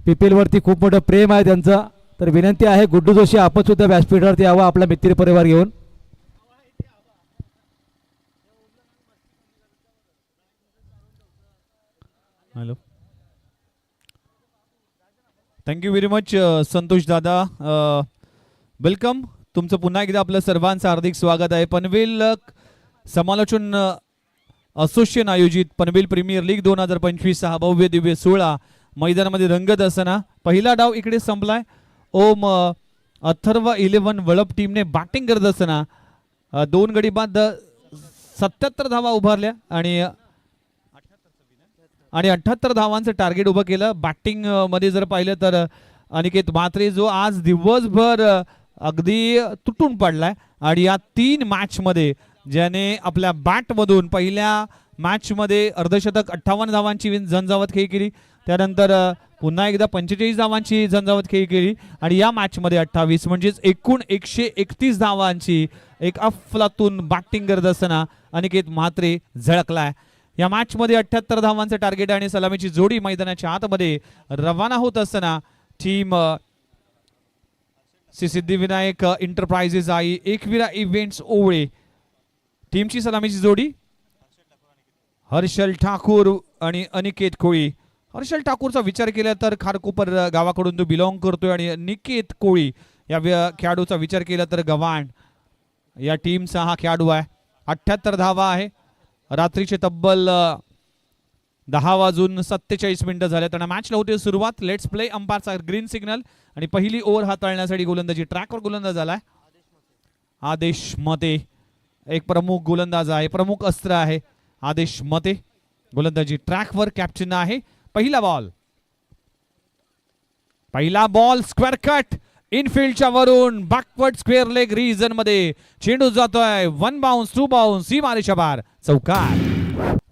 PPLवरती खूप मोठं प्रेम आहे त्यांचं. तर विनंती आहे गुड्डू जोशी आपण सुद्धा व्यासपीठावरती यावं आपला मित्र परिवार घेऊन. Hello. Thank you very much Santosh दादा. वेलकम. तुमचं पुन्हा एकदा आपलं सर्वांचं हार्दिक स्वागत आहे. पनवेल समालोचन असोसिएशन आयोजित पनवेल प्रीमियर लीग 2025 हा भव्य दिव्य सोहळा मैदानामध्ये रंगत असताना पहिला डाव इकडे संपलाय. ओम अथर्व 11 वळप टीमने बॅटिंग करत असताना 2 गडी बाद 77 धावा उभारल्या आणि 78 धावांचं टार्गेट उभं केलं. बॅटिंग मध्ये जर पाहिलं तर अनिकेत म्हात्रे, जो आज दिवसभर अगदी तुटून पडलाय आणि या 3 मॅच मध्ये ज्याने आपल्या बॅट मधून पहिल्या मॅच मध्ये अर्धशतक 58 धावांची झंझावत खेळी केली, त्यानंतर पुन्हा एकदा 45 धावांची झंझावत खेळी केली आणि या मॅच मध्ये 28 म्हणजेच एकूण 131 धावांची एक अफलातून बॅटिंग करत असताना अनिकेत म्हात्रे झळकलाय. या मॅच मध्ये 78 धावांचं टार्गेट आणि सलामीची जोडी मैदानाच्या आतमध्ये रवाना होत असताना team Shri Siddhivinayak enterprises Aai Ekvira events Owale टीमची सलामीची जोडी हर्षल ठाकूर आणि अनिकेत कोळी. हर्षल ठाकूरचा विचार केला तर खारकोपर गावाकडून तो बिलॉंग करतोय आणि अनिकेत कोळी या खेळाडूचा विचार केला तर गव्हाण या टीमचा हा खेळाडू आहे. 78 धावा आहे. रात्रीचे तब्बल 10:47 झाले. त्यांना मॅचला होते सुरुवात. Let's play. अंपायरचा ग्रीन सिग्नल आणि पहिली ओव्हर हाताळण्यासाठी गोलंदाजी ट्रॅकवर गोलंदाज झालाय आदेश मते. एक प्रमुख गोलंदाज आहे, प्रमुख अस्त्र आहे आदेश मते. गोलंदाजी ट्रॅकवर कॅप्टन आहे. पहिला बॉल स्क्वेअर कट इनफिल्डच्या वरून बॅकवर्ड स्क्वेअर लेग रिजन मध्ये चेंडू जातोय. 1 बाउन्स 2 बाउन्स सीमारेषा बाहेर चौकार.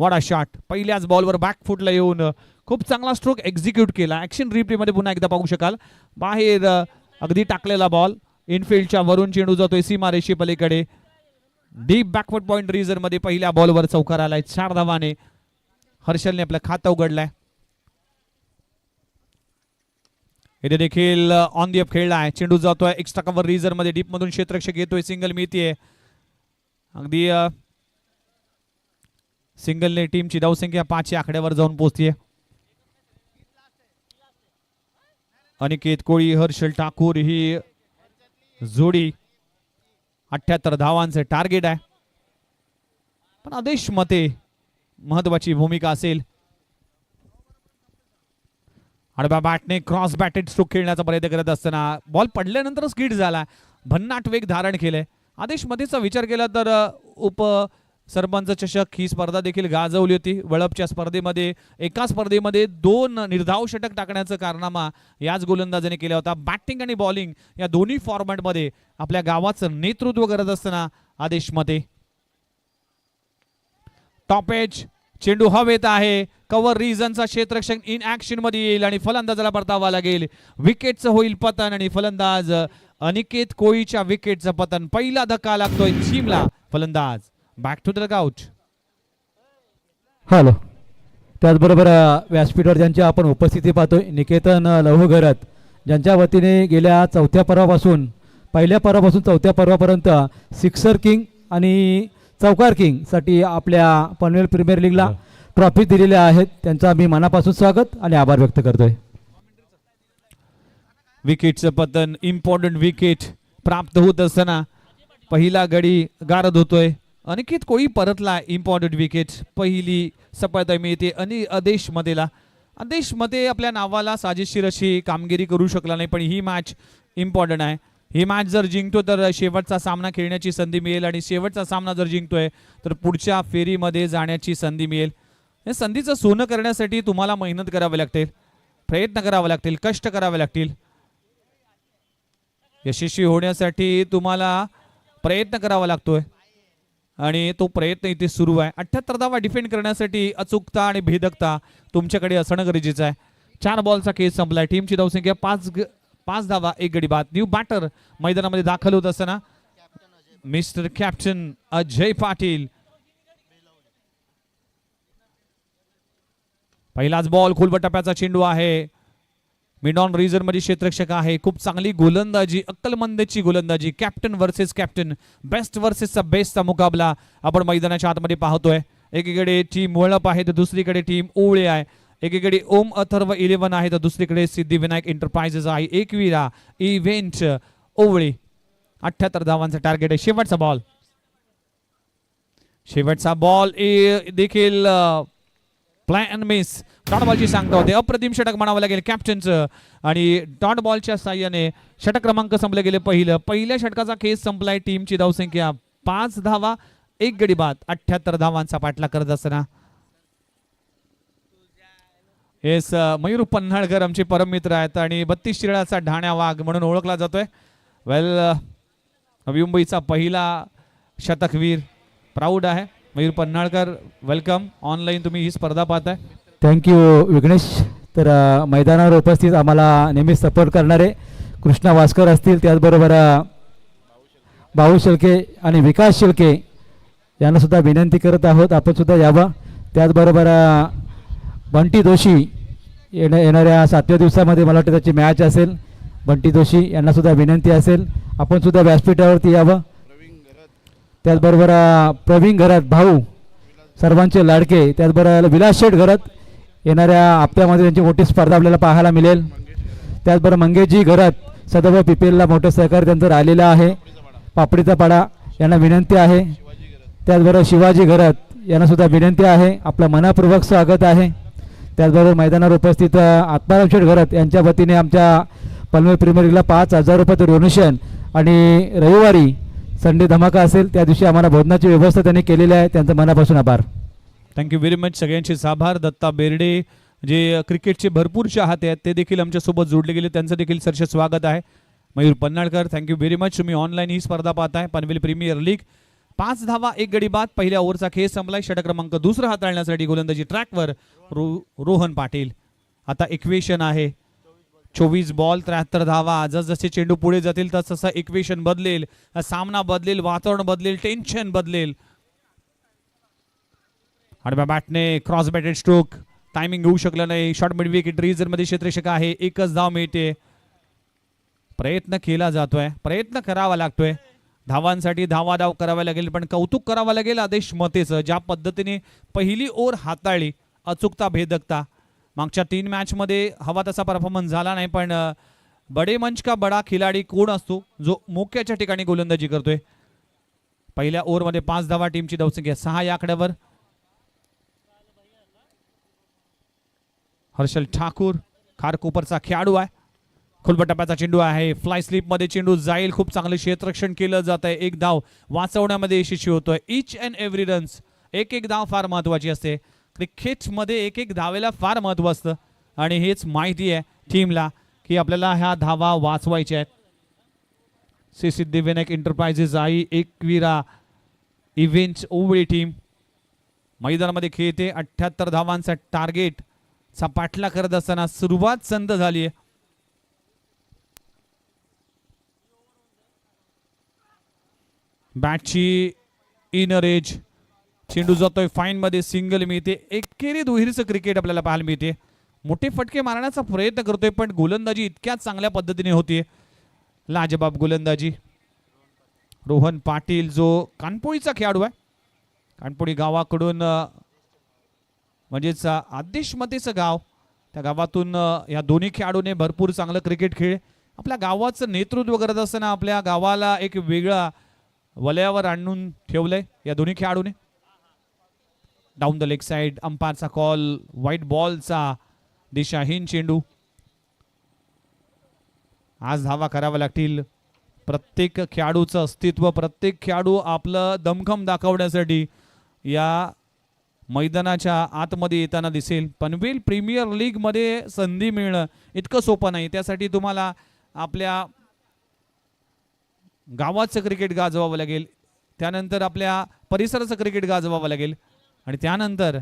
What a shot. पहिल्याच बॉलवर बॅकफुटला येऊन खूप चांगला स्ट्रोक एक्झिक्यूट केला. ऍक्शन रिप्ले मध्ये पुन्हा एकदा पाहू शकाल. बाहेर अगदी टाकलेला बॉल. इनफिल्डच्या वरून चेंडू जातोय सीमारेषे पलीकडे. डीप बॅकवर्ड पॉइंट रिझन मध्ये पहिल्या बॉलवर चौकार आलाय. 4 धावाने हर्षलने आपलं खातं उघडलंय. इथे देखील ऑन दी अप खेळलाय. चेंडू जातोय एक्स्ट्रा कव्हर रिझन मध्ये. डीप मधून क्षेत्ररक्षक येतोय. सिंगल मिळतीये. अगदी सिंगलने टीमची धावसंख्या 5 या आकड्यावर जाऊन पोहोचतीये. अनिकेत कोळी हर्षल ठाकूर ही जोडी 78 धावांचे टार्गेट आहे. पण आदेश मते महत्वाची भूमिका असेल. आडव्या बॅटने क्रॉस बॅटेड स्ट्रोक खेळण्याचा प्रयत्न करत असताना बॉल पडल्यानंतर स्किड झाला. भन्नाट वेग धारण केलंय. आदेश मतेचा विचार केला तर उप सरपंच चषक ही स्पर्धा देखील गाजवली होती. वळपच्या स्पर्धेमध्ये एका स्पर्धेमध्ये 2 निर्धाव षटक टाकण्याचा कारनामा याच गोलंदाजाने केला होता. बॅटिंग आणि बॉलिंग या दोन्ही फॉर्मॅटमध्ये आपल्या गावाचं नेतृत्व करत असताना आदेश मते. टॉप एज चेंडू हवेत आहे. कव्हर रिझनचा क्षेत्ररक्षक इन ऍक्शन मध्ये येईल आणि फलंदाजाला परतावा लागेल. विकेटचं होईल पतन आणि फलंदाज अनिकेत कोळीच्या विकेटचं पतन. पहिला धक्का लागतोय चीमला. फलंदाज back to the dugout. Hello. त्याचबरोबर व्यासपीठावर ज्यांची आपण उपस्थिती पाहतोय निकेतन लवघरत ज्यांच्या वतीने गेल्या चौथ्या पर्वापासून चौथ्या पर्वापर्यंत सिक्सर किंग आणि चौकार किंग साठी आपल्या पनवेल प्रीमियर लीगला ट्रॉफी दिलेल्या आहेत. त्यांचा मी मनापासून स्वागत आणि आभार व्यक्त करतोय. विकेटचं पतन. इम्पॉर्टंट विकेट प्राप्त होत असताना पहिला गडी गारद होतोय. अनिकेत कोळी परतला. Important wicket. पहिली सफलता मिळते आणि आदेश मते आपल्या नावाला साजेशीर अशी कामगिरी करू शकला नाही. पण ही मॅच इम्पॉर्टंट आहे. ही मॅच जर जिंकतो तर शेवटचा सामना खेळण्याची संधी मिळेल आणि शेवटचा सामना जर जिंकतोय तर पुढच्या फेरीमध्ये जाण्याची संधी मिळेल. या संधीचं सोनं करण्यासाठी तुम्हाला मेहनत करावी लागते. प्रयत्न करावे लागतील. कष्ट करावे लागतील. यशस्वी होण्यासाठी तुम्हाला प्रयत्न करावा लागतोय आणि तो प्रयत्न इथे सुरू आहे. 78 धावा डिफेंड करण्यासाठी अचूकता आणि भेदकता तुमच्याकडे असणं गरजेचं आहे. 4 बॉलचा खेळ संपलाय. टीमची धावसंख्या 5 धावा 1 गडी बाद. न्यू बॅटर मैदानामध्ये दाखल होत असताना मिस्टर कॅप्टन अजय पाटील. पहिलाच बॉल खोलवर टप्प्याचा चेंडू आहे. मिड ऑन रिझन मध्ये क्षेत्ररक्षक आहे. खूप चांगली गोलंदाजी. अक्कलमंदची गोलंदाजी. Captain versus captain. बेस्ट वर्सेसचा बेस्टचा मुकाबला आपण मैदानाच्या आतमध्ये पाहतोय. एकीकडे टीम वळप आहे तर दुसरीकडे टीम ओवळे आहे. एकीकडे ओम अथर्व 11 आहे तर दुसरीकडे सिद्धिविनायक एंटरप्राइजेस आहे. एकविरा इव्हेंट ओवळे. 78 धावांचा टार्गेट आहे. शेवटचा बॉल देखील प्लॅन मिस. डॉट बॉलची सांगता होते. अप्रतिम षटक म्हणावं लागेल कॅप्टनचं आणि डॉट बॉलच्या साह्याने षटक क्रमांक संपले गेले. पहिल्या षटकाचा खेळ संपलाय. टीमची धावसंख्या 5 धावा 1 गडी बाद. 78 धावांचा पाठलाग करत असताना येस मयूर पन्हाळकर आमचे परम मित्र आहेत आणि 32 शिराळाचा ढाण्या वाघ म्हणून ओळखला जातोय. वेल नवी मुंबईचा पहिला शतकवीर. प्राऊड आहे. मयूर पन्हाळकर वेलकम. ऑनलाईन तुम्ही ही स्पर्धा पाहताय. थँक्यू विघ्नेश. तर मैदानावर उपस्थित आम्हाला नेहमी सपोर्ट करणारे कृष्णा वास्कर असतील. त्याचबरोबर भाऊ शेळके आणि विकास शेळके यांना सुद्धा विनंती करत आहोत आपण सुद्धा यावं. त्याचबरोबर बंटी जोशी येणाऱ्या 7व्या दिवसामध्ये मला वाटतं त्याची मॅच असेल. बंटी जोशी यांना सुद्धा विनंती असेल आपण सुद्धा व्यासपीठावरती यावं. त्याचबरोबर प्रवीण घरात भाऊ सर्वांचे लाडके. त्याचबरोबर विलास शेठ घरात येणाऱ्या हप्त्यामध्ये त्यांची मोठी स्पर्धा आपल्याला पाहायला मिळेल. त्याचबरोबर मंगेशजी घरात सदैव PPLला मोठं सहकार्य त्यांचं राहिलेलं आहे. पापडीचा पाडा यांना विनंती आहे. त्याचबरोबर शिवाजी घरात यांना सुद्धा विनंती आहे. आपलं मनापूर्वक स्वागत आहे. त्याचबरोबर मैदानावर उपस्थित आत्माराम शेठ घरात यांच्या वतीने आमच्या पनवेल प्रीमियर लीगला 5,000 रुपयाचं डोनेशन आणि रविवारी संडे धमाका असेल त्या दिवशी आम्हाला भोजनाची व्यवस्था त्यांनी केलेली आहे. त्यांचं मनापासून आभार. Thank you very much. सगळ्यांचेच आभार. दत्ता बेर्डे जे क्रिकेटचे भरपूर चाहते आहेत ते देखील आमच्यासोबत जोडले गेले. त्यांचं देखील सरसे स्वागत आहे. Mayur Panhalkar thank you very much. तुम्ही ऑनलाईन ही स्पर्धा पाहताय. पनवेल प्रीमियर लीग 5 धावा 1 गडी बाद. पहिल्या ओव्हरचा खेळ संपलाय. षटक क्रमांक दुसरा हाताळण्यासाठी गोलंदाजी ट्रॅकवर रोहन पाटील. आता इक्वेशन आहे 24 बॉल 73 धावा. जसजसे चेंडू पुढे जातील तसं इक्वेशन बदलेल, सामना बदलेल, वातावरण बदलेल, टेन्शन बदलेल. आडव्या बॅटने क्रॉस बॅटेड स्ट्रोक, टायमिंग घेऊ शकलं नाही. शॉर्ट मिड विकेट, रिझन मध्ये क्षेत्ररक्षक आहे. एकच धाव मिळते. प्रयत्न केला जातोय, प्रयत्न करावा लागतोय. धावांसाठी धावाधाव करावा लागेल, पण कौतुक करावं लागेल आदेश मतेचं. ज्या पद्धतीने पहिली ओव्हर हाताळली, अचूकता, भेदकता. मागच्या 3 मॅच मध्ये हवा तसा परफॉर्मन्स झाला नाही, पण बडे मंच का बडा खिलाडी कोण असतो जो मोक्याच्या ठिकाणी गोलंदाजी करतोय. पहिल्या ओव्हर मध्ये 5 धावा, टीमची धावसंख्या 6 या आकड्यावर. हर्षल ठाकूर खारकोपरचा खेळाडू आहे. खुलबट टप्प्याचा चेंडू आहे. फ्लाय स्लिप मध्ये चेंडू जाईल. खूप चांगले क्षेत्ररक्षण केलं जात आहे. एक धाव वाचवण्यामध्ये यशस्वी होतोय. इच अँड एव्हरी रन्स, एक एक धाव फार महत्वाची असते. क्रिकेटमध्ये एक एक धावेला फार महत्व असतं आणि हेच माहिती आहे टीमला की आपल्याला ह्या धावा वाचवायच्या आहेत. श्री सिद्धिविनायक एंटरप्राइजेस आई एकविरा इव्हेंट्स ओवळी टीम मैदानामध्ये खेळते. 78 धावांचा टार्गेट चा पाठला करत असताना सुरुवात संद झाली आहे. बॅटची इनर एज, चेंडू जातोय फाईन मध्ये, सिंगल मिळते. एकेरी दुहेरीचं क्रिकेट आपल्याला पाहायला मिळते. मोठे फटके मारण्याचा प्रयत्न करतोय, पण गोलंदाजी इतक्या चांगल्या पद्धतीने होतीये. लाजबाब गोलंदाजी. रोहन पाटील जो कानपोळीचा खेळाडू आहे, कानपोळी गावाकडून म्हणजेच आदेशमतेचं गाव, त्या गावातून या दोन्ही खेळाडूने भरपूर चांगलं क्रिकेट खेळ आपल्या गावाचं नेतृत्व करत असताना आपल्या गावाला एक वेगळा वलयावर आणून ठेवलंय या दोन्ही खेळाडूने. डाऊन द लेग साइड, अंपायरचा कॉल, व्हाईट बॉलचा दिशाहीन चेंडू. आज धावा कराव्या लागतील. प्रत्येक खेळाडूचं अस्तित्व, प्रत्येक खेळाडू आपलं दमखम दाखवण्यासाठी या मैदानाच्या आतमध्ये येताना दिसेल. पनवेल प्रीमियर लीग मध्ये संधी मिळणं इतकं सोपं नाही. त्यासाठी तुम्हाला आपल्या गावाचं क्रिकेट गाजवावं लागेल, त्यानंतर आपल्या परिसराचं क्रिकेट गाजवावं लागेल आणि त्यानंतर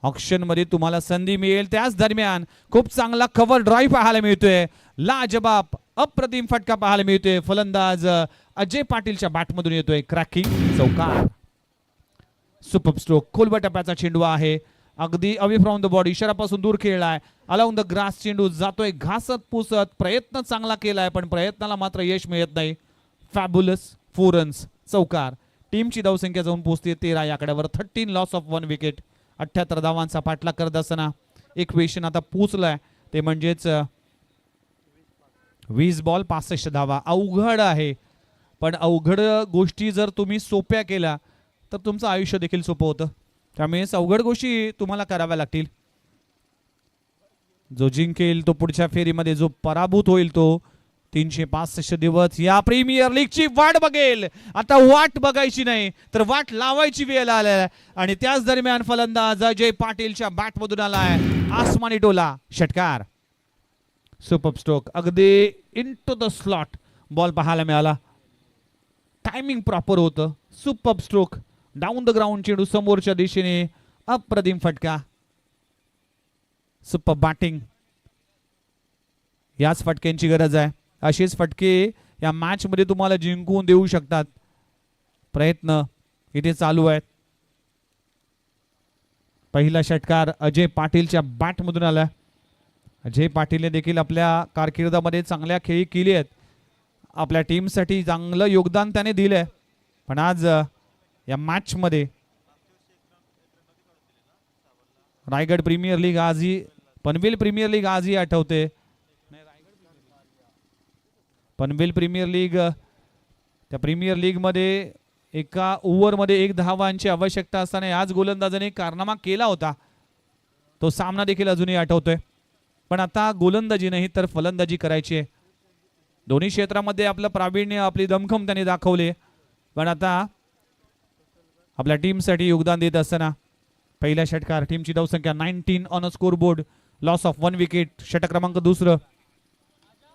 ऑक्शनमध्ये तुम्हाला संधी मिळेल. त्याच दरम्यान खूप चांगला कव्हर ड्राईव्ह पाहायला मिळतोय. लाजबाब अप्रतिम फटका पाहायला मिळतोय. फलंदाज अजय पाटीलच्या बॅटमधून येतोय. क्रॅकिंग चौकार. Super stroke. खोलबट टप्प्याचा चेंडू आहे. अगदी अवे फ्रॉम द बॉडी, इशारापासून दूर खेळलाय. अलाउंड द ग्रास चेंडू जातोय घासत पुसत. प्रयत्न चांगला केलाय, पण प्रयत्नाला मात्र यश मिळत नाही. फॅब्युलस 4 रन्स चौकार. टीमची धावसंख्या जाऊन पोहोचते 13 या आकड्यावर. 13 लॉस ऑफ 1 विकेट. 78 धावांचा पाठलाग करत असताना इक्वेशन आता पोचलाय, ते म्हणजेच 20 बॉल 65 धावा. अवघड आहे, पण अवघड गोष्टी जर तुम्ही सोप्या केल्या तर तुमचं आयुष्य देखील सोपं होतं. त्यामुळे अवघड गोष्टी तुम्हाला कराव्या लागतील. जो जिंकेल तो पुढच्या फेरीमध्ये, जो पराभूत होईल तो 365 दिवस या प्रीमियर लीगची वाट बघेल. आता वाट बघायची नाही तर वाट लावायची वेळ आलाय आणि त्याच दरम्यान फलंदाज अजय पाटीलच्या बॅटमधून आलाय आसमानी टोला. षटकार. Super stroke. अगदी इनटू द स्लॉट बॉल पाहायला मिळाला. टायमिंग प्रॉपर होतं. Super stroke. Down the ground चेंडू समोरच्या दिशेने. अप्रतिम फटका. Super batting. याच फटक्यांची गरज आहे. असेच फटके या मॅच मध्ये तुम्हाला जिंकून देऊ शकतात. प्रयत्न इथे चालू आहेत. पहिला षटकार अजय पाटीलच्या बॅटमधून आला. अजय पाटीलने देखील आपल्या कारकिर्दीमध्ये चांगल्या खेळी केली आहेत. आपल्या टीमसाठी चांगलं योगदान त्याने दिलंय, पण आज या मॅच मध्ये रायगड प्रीमियर लीग आजही, पनवेल प्रीमियर लीग आजही आठवते. पनवेल प्रीमियर लीग, त्या प्रीमियर लीग मध्ये एका ओव्हरमध्ये 1 धावांची आवश्यकता असताना आज गोलंदाजाने कारनामा केला होता. तो सामना देखील अजूनही आठवतोय. पण आता गोलंदाजी नाही तर फलंदाजी करायची आहे. दोन्ही क्षेत्रामध्ये आपलं प्रावीण्य, आपली दमखम त्याने दाखवले, पण आता आपल्या टीमसाठी योगदान देत असताना पहिला षटकार. टीमची धावसंख्या 19 on a score board. Loss of 1 wicket. षटक क्रमांक 2.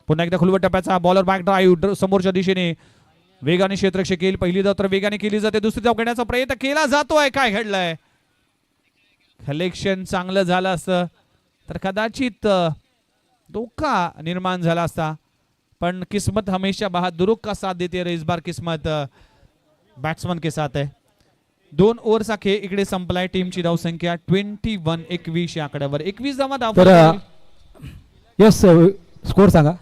पुन्हा एकदा खुलवट टप्प्याचा बॉलर बॅक ड्राईव्ह समोरच्या दिशेने. वेगाने क्षेत्ररक्षक येईल. पहिली धाव तर वेगाने केली जाते. दुसरी धाव घेण्याचा प्रयत्न केला जातोय. काय घडलंय? कलेक्शन चांगलं झालं असतं तर कदाचित धोका निर्माण झाला असता, पण किस्मत हमेशा बहादुरों का साथ देती है. इस बार किस्मत बॅट्समन के साथ है. 2 ओव्हरचा खेळ इकडे संपलाय. टीमची धावसंख्या 21 या आकड्यावर. 21 धावा तर धाव यस स्कोर सांगा.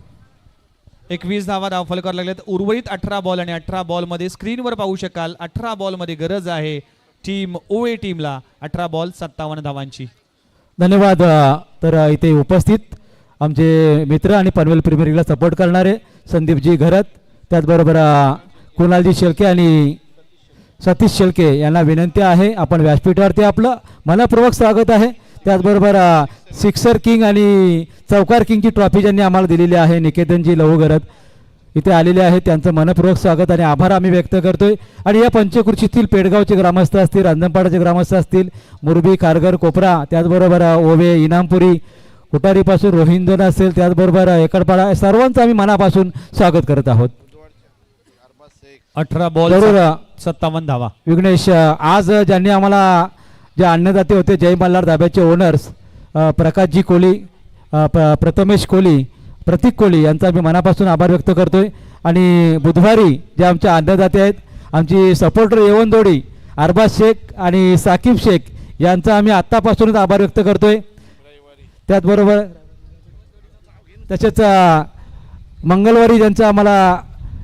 21 धावा धावफलकावर लागल्यात. उर्वरित 18 बॉल आणि 18 बॉल मध्ये स्क्रीनवर पाहू शकाल. 18 बॉल मध्ये गरज आहे टीम ओए टीमला 18 बॉल 57 धावांची. धन्यवाद. तर इथे उपस्थित आमचे मित्र आणि पनवेल प्रीमियर लीगला सपोर्ट करणारे संदीपजी घरत, त्याचबरोबर कुणालजी शेळके आणि सतीश शेळके यांना विनंती आहे आपण व्यासपीठावरती आपलं मनपूर्वक स्वागत आहे. त्याचबरोबर सिक्सर किंग आणि चौकार किंगची ट्रॉफी ज्यांनी आम्हाला दिलेली आहे निकेतनजी लहू घरत इथे आलेले आहेत, त्यांचं मनपूर्वक स्वागत आणि आभार आम्ही व्यक्त करतोय. आणि या पंचकृषीतील पेडगावचे ग्रामस्थ असतील, रांजणपाडाचे ग्रामस्थ असतील, मुरबी, कारगर, कोपरा, त्याचबरोबर ओवे, इनामपुरी, कुटारीपासून रोहिंदन असेल, त्याचबरोबर एकडपाडा, सर्वांचं आम्ही मनापासून स्वागत करत आहोत. 18 बॉल जरूर 57 धावा. विघ्नेश, आज ज्यांनी आम्हाला जे अन्नदाते होते जय मल्हार धाब्याचे ओनर्स प्रकाशजी कोली, प्रथमेश कोली, प्रतीक कोली यांचा मी मनापासून आभार व्यक्त करतोय. आणि बुधवारी जे आमचे अन्नदाते आहेत, आमची सपोर्टर येवनदोडी, अरबाज शेख आणि साकिब शेख यांचा आम्ही आत्तापासूनच आभार व्यक्त करतोय. त्याचबरोबर तसेच मंगळवारी ज्यांचं आम्हाला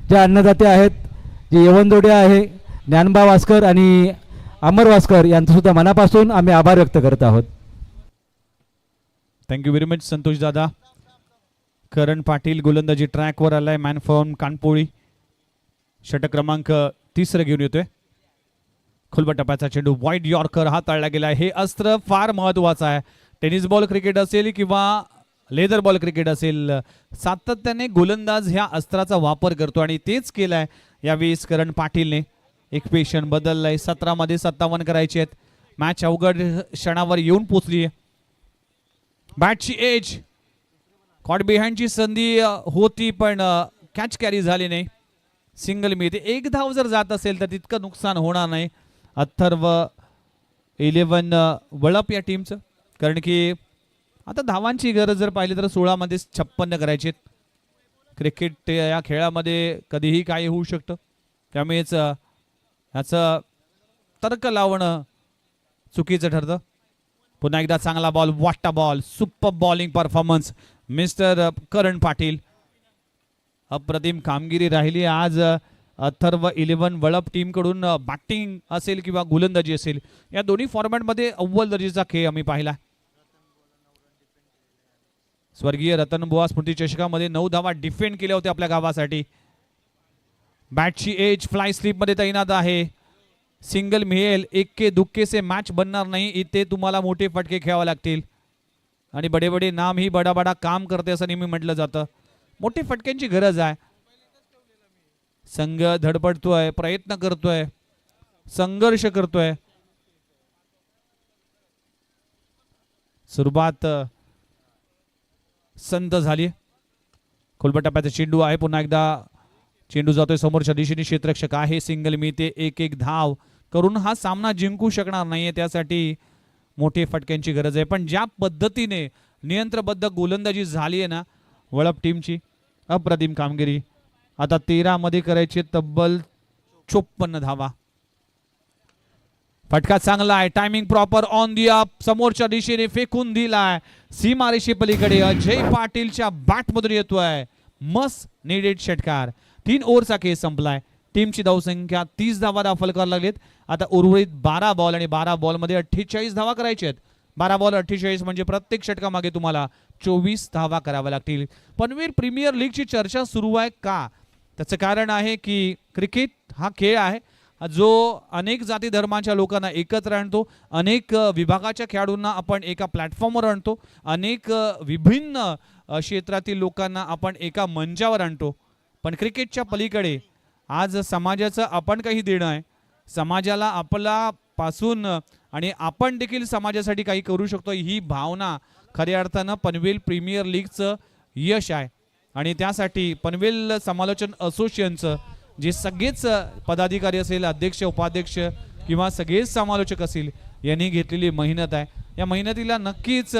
जे अन्नदाते आहेत, जे येवनदोडे आहे, ज्ञानबा वास्कर आणि अमर वास्कर यांचं सुद्धा मनापासून आम्ही आभार व्यक्त करत आहोत. थँक्यू व्हेरी मच संतोष दादा. करण पाटील गोलंदाजी ट्रॅकवर आलाय. मॅन फ्रॉम कानपोळी षटक क्रमांक 3 घेऊन येतोय. खुलबा टप्प्याचा चेंडू वाईड यॉर्कर हाताळला गेला. हे अस्त्र फार महत्वाचं आहे. टेनिस बॉल क्रिकेट असेल किंवा लेदर बॉल क्रिकेट असेल, सातत्याने गोलंदाज ह्या अस्त्राचा वापर करतो आणि तेच केलाय यावेळेस करण पाटीलने. एक पेशन बदललाय. 17 मध्ये 57 करायचे आहेत. मॅच अवघड क्षणावर येऊन पोचली आहे. बॅटची एज, कॉट बिहाइंडची संधी होती पण कॅच कॅरी झाली नाही. सिंगल मिळते. एक धाव जर जात असेल तर तितकं नुकसान होणार नाही अथर्व 11 वळप या टीमचं, कारण की आता धावांची गरज जर पाहिली तर 16 मध्ये 56 करायचे. क्रिकेट या खेळामध्ये कधीही काही होऊ शकतं, त्यामुळेच ह्याचं तर्क लावणं चुकीचं ठरतं. पुन्हा एकदा चांगला ball, what a ball, super bowling performance mister Karan Patil. अप्रतिम कामगिरी राहिली आज अथर्व 11 वळप टीमकडून. बॅटिंग असेल किंवा गोलंदाजी असेल, या दोन्ही फॉर्मॅटमध्ये अव्वल दर्जाचा खेळ आम्ही पाहिला. स्वर्गीय रतनबुवा स्मृती चषकामध्ये 9 धावा डिफेंड केल्या होत्या आपल्या गावासाठी. बॅटची एज फ्लाय स्लिप मध्ये तैनात आहे. सिंगल मिळेल, एक्के दुक्के से मॅच बनणार नाही. इथे तुम्हाला मोठे फटके खेळावे लागतील आणि बडे बडे नाम ही बडा बडा काम करते असं नेहमी म्हटलं जातं. मोठे फटक्यांची गरज आहे. संघ धडपडतोय, प्रयत्न करतोय, संघर्ष करतोय. सुरुवात संत झाली. खोलबा टप्प्याचा चेंडू आहे. पुन्हा एकदा चेंडू जातोय समोरच्या दिशेने. क्षेत्ररक्षक आहे. सिंगल मिळते. 1-1 धाव करून हा सामना जिंकू शकणार नाहीये, त्यासाठी मोठे फटक्यांची गरज आहे. पण ज्या पद्धतीने नियंत्रबद्ध गोलंदाजी झाली आहे ना वळप टीमची, अप्रतिम कामगिरी. आता 13 मध्ये करायचे तब्बल 54 धावा. फटका चांगला आहे. Timing proper on the up. समोरच्या दिशेने फेकून दिलाय सीमारेषे पलीकडे. अजय पाटीलच्या बॅट मधून येतोय मस्ट नीडेड षटकार. 3 ओव्हरचा खेळ संपलाय. टीमची धावसंख्या 30 धावा दाखल लागलेत. आता उर्वरित 12 बॉल आणि 12 बॉल मध्ये 48 धावा करायच्या आहेत. 12 बॉल 48 म्हणजे प्रत्येक षटकामागे तुम्हाला 24 धावा कराव्या लागतील. पनवेल प्रीमियर लीगची चर्चा सुरू आहे का? त्याचं कारण आहे की क्रिकेट हा खेळ आहे जो अनेक जाती धर्माच्या लोकांना एकत्र आणतो. अनेक विभागाच्या खेळाडूंना आपण एका प्लॅटफॉर्मवर आणतो. अनेक विभिन्न क्षेत्रातील लोकांना आपण एका मंचावर आणतो. पण क्रिकेटच्या पलीकडे आज समाजाचं आपण काही देणं आहे. समाजाला आपला पासून आणि आपण देखील समाजासाठी काही करू शकतो, ही भावना खऱ्या अर्थानं पनवेल प्रीमियर लीगचं यश आहे. आणि त्यासाठी पनवेल समालोचन असोसिएशनचं जे सगळेच पदाधिकारी असेल, अध्यक्ष, उपाध्यक्ष किंवा सगळेच समालोचक असतील यांनी घेतलेली मेहनत आहे. या मेहनतीला नक्कीच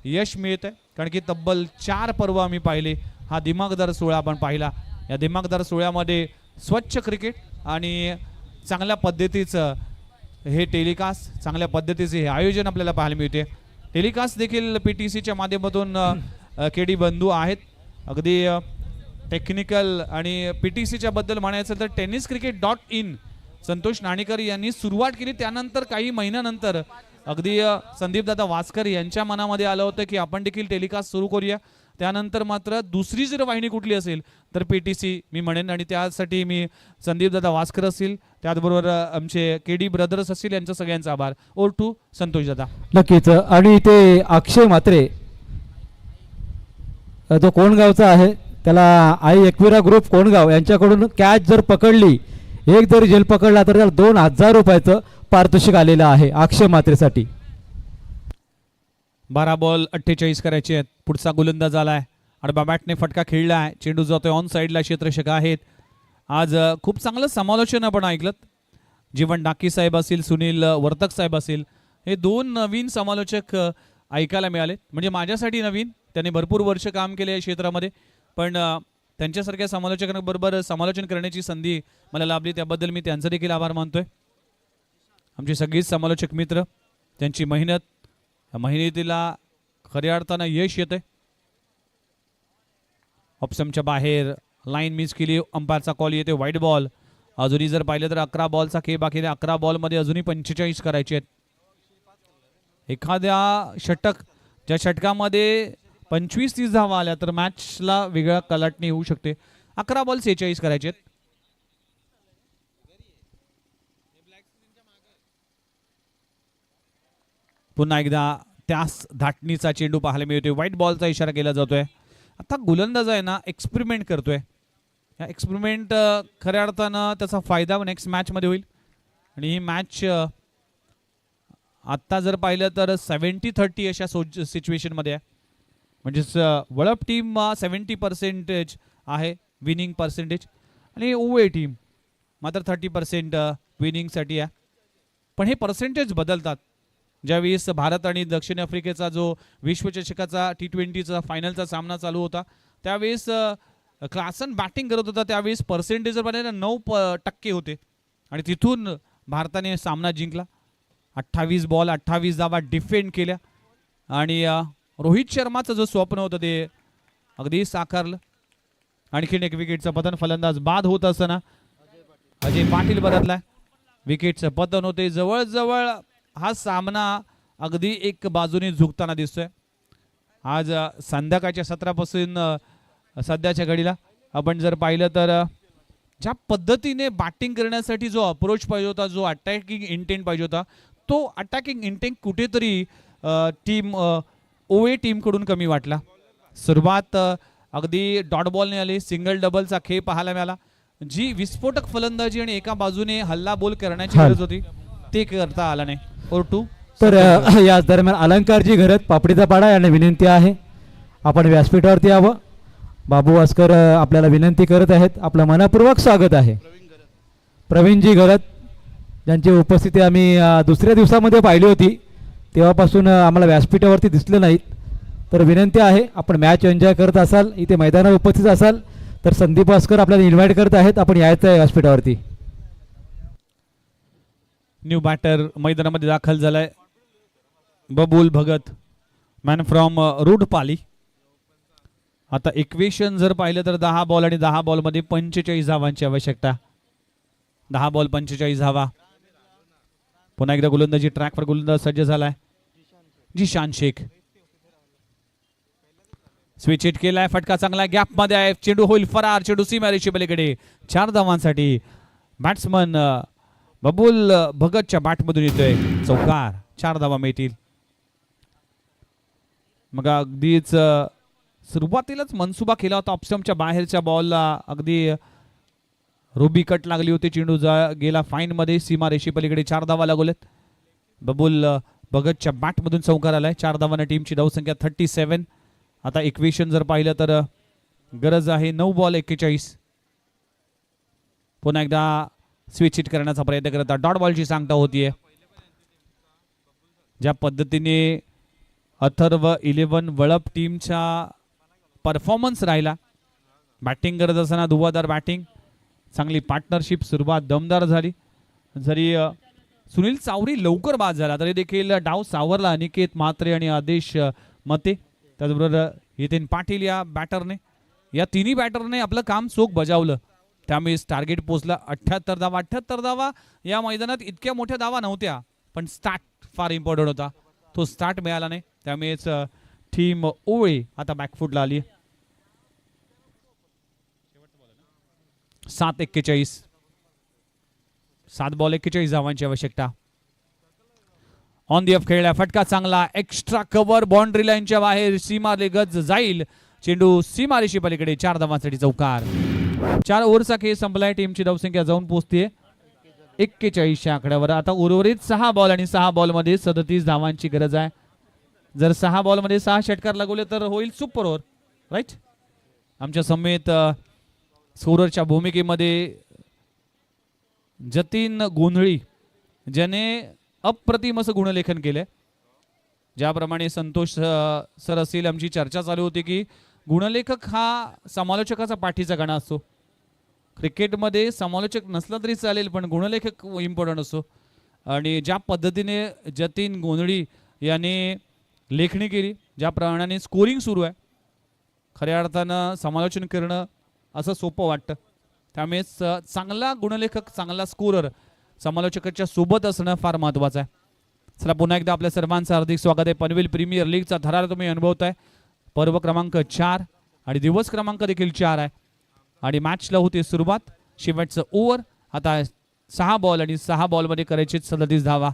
यश मिळत आहे, कारण की तब्बल 4 पर्व आम्ही पाहिले. हा दिमागदार सोहळा आपण पाहिला. या दिमागदार सोहळ्यामध्ये स्वच्छ क्रिकेट आणि चांगल्या पद्धतीचं हे टेलिकास्ट, चांगल्या पद्धतीचे हे आयोजन आपल्याला पाहायला मिळते. टेलिकास्ट देखील PTCच्या माध्यमातून KD बंधू आहेत. अगदी टेक्निकल आणि PTCच्या बद्दल म्हणायचं तर tenniscricket.in संतोष नाणेकर यांनी सुरुवात केली. त्यानंतर काही महिन्यानंतर अगदी संदीपदादा वास्कर यांच्या मनामध्ये आलं होतं की आपण देखील टेलिकास्ट सुरू करूया. त्यानंतर मात्र दुसरी जर वाहिनी कुठली असेल तर PTC मी म्हणेन, आणि त्यासाठी मी संदीपदादा वास्कर असतील, त्याचबरोबर आमचे KD ब्रदर्स असतील, यांचं सगळ्यांचा आभार. ओर टू संतोष दादा. नक्कीच. आणि ते अक्षय म्हात्रे जो कोणगावचा आहे, त्याला आई एकविरा ग्रुप कोणगाव यांच्याकडून कॅच जर पकडली, एक जरी झेल पकडला तर त्याला 2000 रुपयाचं पारितोषिक आलेलं आहे अक्षय म्हात्रेसाठी. 12 बॉल 48 करायचे आहेत. पुढचा गोलंदाज आलाय आणि बॅटने फटका खेळलाय. चेंडू जातोय ऑन साईडला. क्षेत्ररक्षक आहेत. आज खूप चांगलं समालोचन आपण ऐकलं. जीवन डाकी साहेब असतील, सुनील वर्तक साहेब असतील, हे 2 नवीन समालोचक ऐकायला मिळाले. म्हणजे माझ्यासाठी नवीन, त्यांनी भरपूर वर्ष काम केले या क्षेत्रामध्ये, पण त्यांच्यासारख्या समालोचकांबरोबर समालोचन करण्याची संधी मला लाभली, त्याबद्दल मी त्यांचा देखील आभार मानतोय. आमचे सगळेच समालोचक मित्र, त्यांची मेहनत, या मेहनतीला खऱ्या अर्थानं यश येते. ऑप्शनच्या बाहेर लाईन मिस केली, अंपायरचा कॉल येते वाईट बॉल. अजूनही जर पाहिलं तर 11 बॉलचा खेळ बाकी आहे. 11 बॉलमध्ये अजूनही 45 करायचे आहेत. एखाद्या षटक, ज्या षटकामध्ये 25-30 धावा आल्या तर मॅचला वेगळा कलाटणी होऊ शकते. 11 बॉल 46 करायचे आहेत. पुन्हा एकदा त्याच धाटणीचा चेंडू पाहायला मिळतोय. व्हाईट बॉलचा इशारा केला जातोय. आता गोलंदाज आहे ना, एक्सपेरिमेंट करतोय. या एक्सपेरिमेंट खऱ्या अर्थानं त्याचा फायदा नेक्स्ट मॅचमध्ये होईल. आणि ही मॅच आत्ता जर पाहिलं तर 70-30 अशा सिच्युएशनमध्ये आहे. म्हणजेच वळप टीम 70% आहे विनिंग पर्सेंटेज, आणि ओवे टीम मात्र 30% विनिंगसाठी आहे. पण हे पर्सेंटेज बदलतात. ज्यावेळेस भारत आणि दक्षिण आफ्रिकेचा जो विश्वचषकाचा T20चा फायनलचा सामना चालू होता, त्यावेळेस क्लासन बॅटिंग करत होता. त्यावेळेस पर्सेंटेज जर पाहिलं 9% होते, आणि तिथून भारताने सामना जिंकला. 28 बॉल 28 धावा डिफेंड केल्या, आणि रोहित शर्माचं जो स्वप्न होतं ते अगदी साकारलं. आणखीन एक विकेटचं पतन. फलंदाज बाद होत असताना अजय पाटील बदललाय. विकेटचं पतन होते. जवळजवळ हा सामना अगदी एक बाजूने झुकताना दिसतोय. आज संध्याकाळच्या सत्रापासून सध्याच्या घडीला आपण जर पाहिलं तर ज्या पद्धतीने बॅटिंग करण्यासाठी जो अप्रोच पाहिजे होता, जो अटॅकिंग इंटेंट पाहिजे होता, तो अटॅकिंग इंटेंट कुठेतरी टीम ओवे टीमकडून कमी वाटला. सुरुवात अगदी डॉट बॉलने आली. सिंगल डबलचा खेळ पाहायला मिळाला. जी विस्फोटक फलंदाजी आणि एका बाजूने हल्ला बोल करण्याची गरज होती, ते करता आला नाही. ओर टू. तर याच दरम्यान अलंकारजी घरत पापडीचा पाडा यांना विनंती आहे आपण व्यासपीठावरती यावं. बाबू वास्कर आपल्याला विनंती करत आहेत. आपलं मनपूर्वक स्वागत आहे. प्रवीणजी घरत, ज्यांची उपस्थिती आम्ही दुसऱ्या दिवसामध्ये पाहिली होती, तेव्हापासून आम्हाला व्यासपीठावरती दिसले नाहीत. तर विनंती आहे, आपण मॅच एन्जॉय करत असाल, इथे मैदानावर उपस्थित असाल तर संदीप वास्कर आपल्याला इन्व्हाइट करत आहेत, आपण यायचं आहे व्यासपीठावरती. न्यू बॅटर मैदानामध्ये दाखल झालाय. बबूल भगत, मॅन फ्रॉम रुडपाली. आता इक्वेशन जर पाहिलं तर 10 बॉल आणि 10 बॉलमध्ये 45 धावांची आवश्यकता. 10 बॉल 45 धावा. पुन्हा एकदा गोलंदाजी ट्रॅकवर गोलंदाज सज्ज झालाय. जिशान शेख स्विच हिट केलाय. फटका चांगला गॅप मध्ये आहे. चेंडू होईल फरार. चेंडू सीमारेषे पलीकडे. 4 धावांसाठी बॅट्समन बबूल भगतच्या बॅटमधून येतोय चौकार. 4 धावा मिळतील. मग अगदीच सुरुवातीलाच मनसुबा केला होता. ऑप्शनच्या बाहेरच्या बॉलला अगदी रुबी कट लागली होती. चेंडू गेला फाईन मध्ये. सीमारेषे पलीकडे 4 धावा लागलेत. बबूल भगतच्या बॅटमधून चौकार आलाय. 4 धावांना टीमची धावसंख्या 37. आता इक्वेशन जर पाहिलं तर गरज आहे 9 बॉल 41. पुन्हा एकदा स्विच हिट करण्याचा प्रयत्न करतात. डॉट बॉलची सांगता होतीये. ज्या पद्धतीने अथर्व 11 वळप टीमचा परफॉर्मन्स राहिला, बॅटिंग करत असताना धुवाधार बॅटिंग, चांगली पार्टनरशिप, सुरुवात दमदार झाली. जरी सुनील चावरी लवकर बाद झाला तरी देखील डाव सावरला अनिकेत म्हात्रे आणि आदेश मते, त्याचबरोबर नितीन पाटील या बॅटरने, या तिन्ही बॅटरने आपलं काम चोख बजावलं. त्यामुळे टार्गेट पोचला 78 धावा. 78 धावा या मैदानात इतक्या मोठ्या धावा नव्हत्या, पण स्टार्ट फार इम्पॉर्टंट होता. तो स्टार्ट मिळाला नाही, त्यामुळेच टीम ओळे आता बॅकफुटला आली. 7:41, 7 बॉल 41 धावांची आवश्यकता. ऑन दी ऑफ खेळला, फटका चांगला, एक्स्ट्रा कव्हर, बाउंड्री लाईनच्या बाहेर, सीमा लगत जाईल चेंडू, सीमारेषे पलीकडे. 4 धावांसाठी चौकार. 4 ओव्हरचा खेळ संपलाय. टीमची धावसंख्या जाऊन पोहोचते 41 आकड्यावर. आता उर्वरित 6 बॉल आणि 6 बॉलमध्ये 37 धावांची गरज आहे. जर 6 बॉलमध्ये 6 षटकार लागवले तर होईल सुपर ओव्हर, राईट. आमच्या समेत स्कोररच्या भूमिकेमध्ये जतीन गोंधळी, ज्याने अप्रतिम असं गुणलेखन केलंय. ज्याप्रमाणे संतोष सर असतील, आमची चर्चा चालू होती की गुणलेखक हा समालोचकाचा पाठीचा कणा असतो. क्रिकेटमध्ये समालोचक नसला तरी चालेल, पण गुणलेखक इम्पॉर्टंट असतो. आणि ज्या पद्धतीने जतीन गोंधळी याने लेखणी केली, ज्या प्रमाणाने स्कोरिंग सुरू आहे, खऱ्या अर्थानं समालोचन करणं असं सोपं वाटतं. त्यामुळेच चांगला गुणलेखक, चांगला स्कोरर समालोचकाच्या सोबत असणं फार महत्त्वाचं आहे. चला, पुन्हा एकदा आपल्या सर्वांचं हार्दिक स्वागत आहे. पनवेल प्रीमियर लीगचा थरार तुम्ही अनुभवताय. पर्व क्रमांक 4 आणि दिवस क्रमांक देखील 4 आहे. आणि मॅचला होती सुरुवात. शेवटचं ओव्हर आता 6 बॉल आणि 6 बॉलमध्ये करायचे 37 धावा.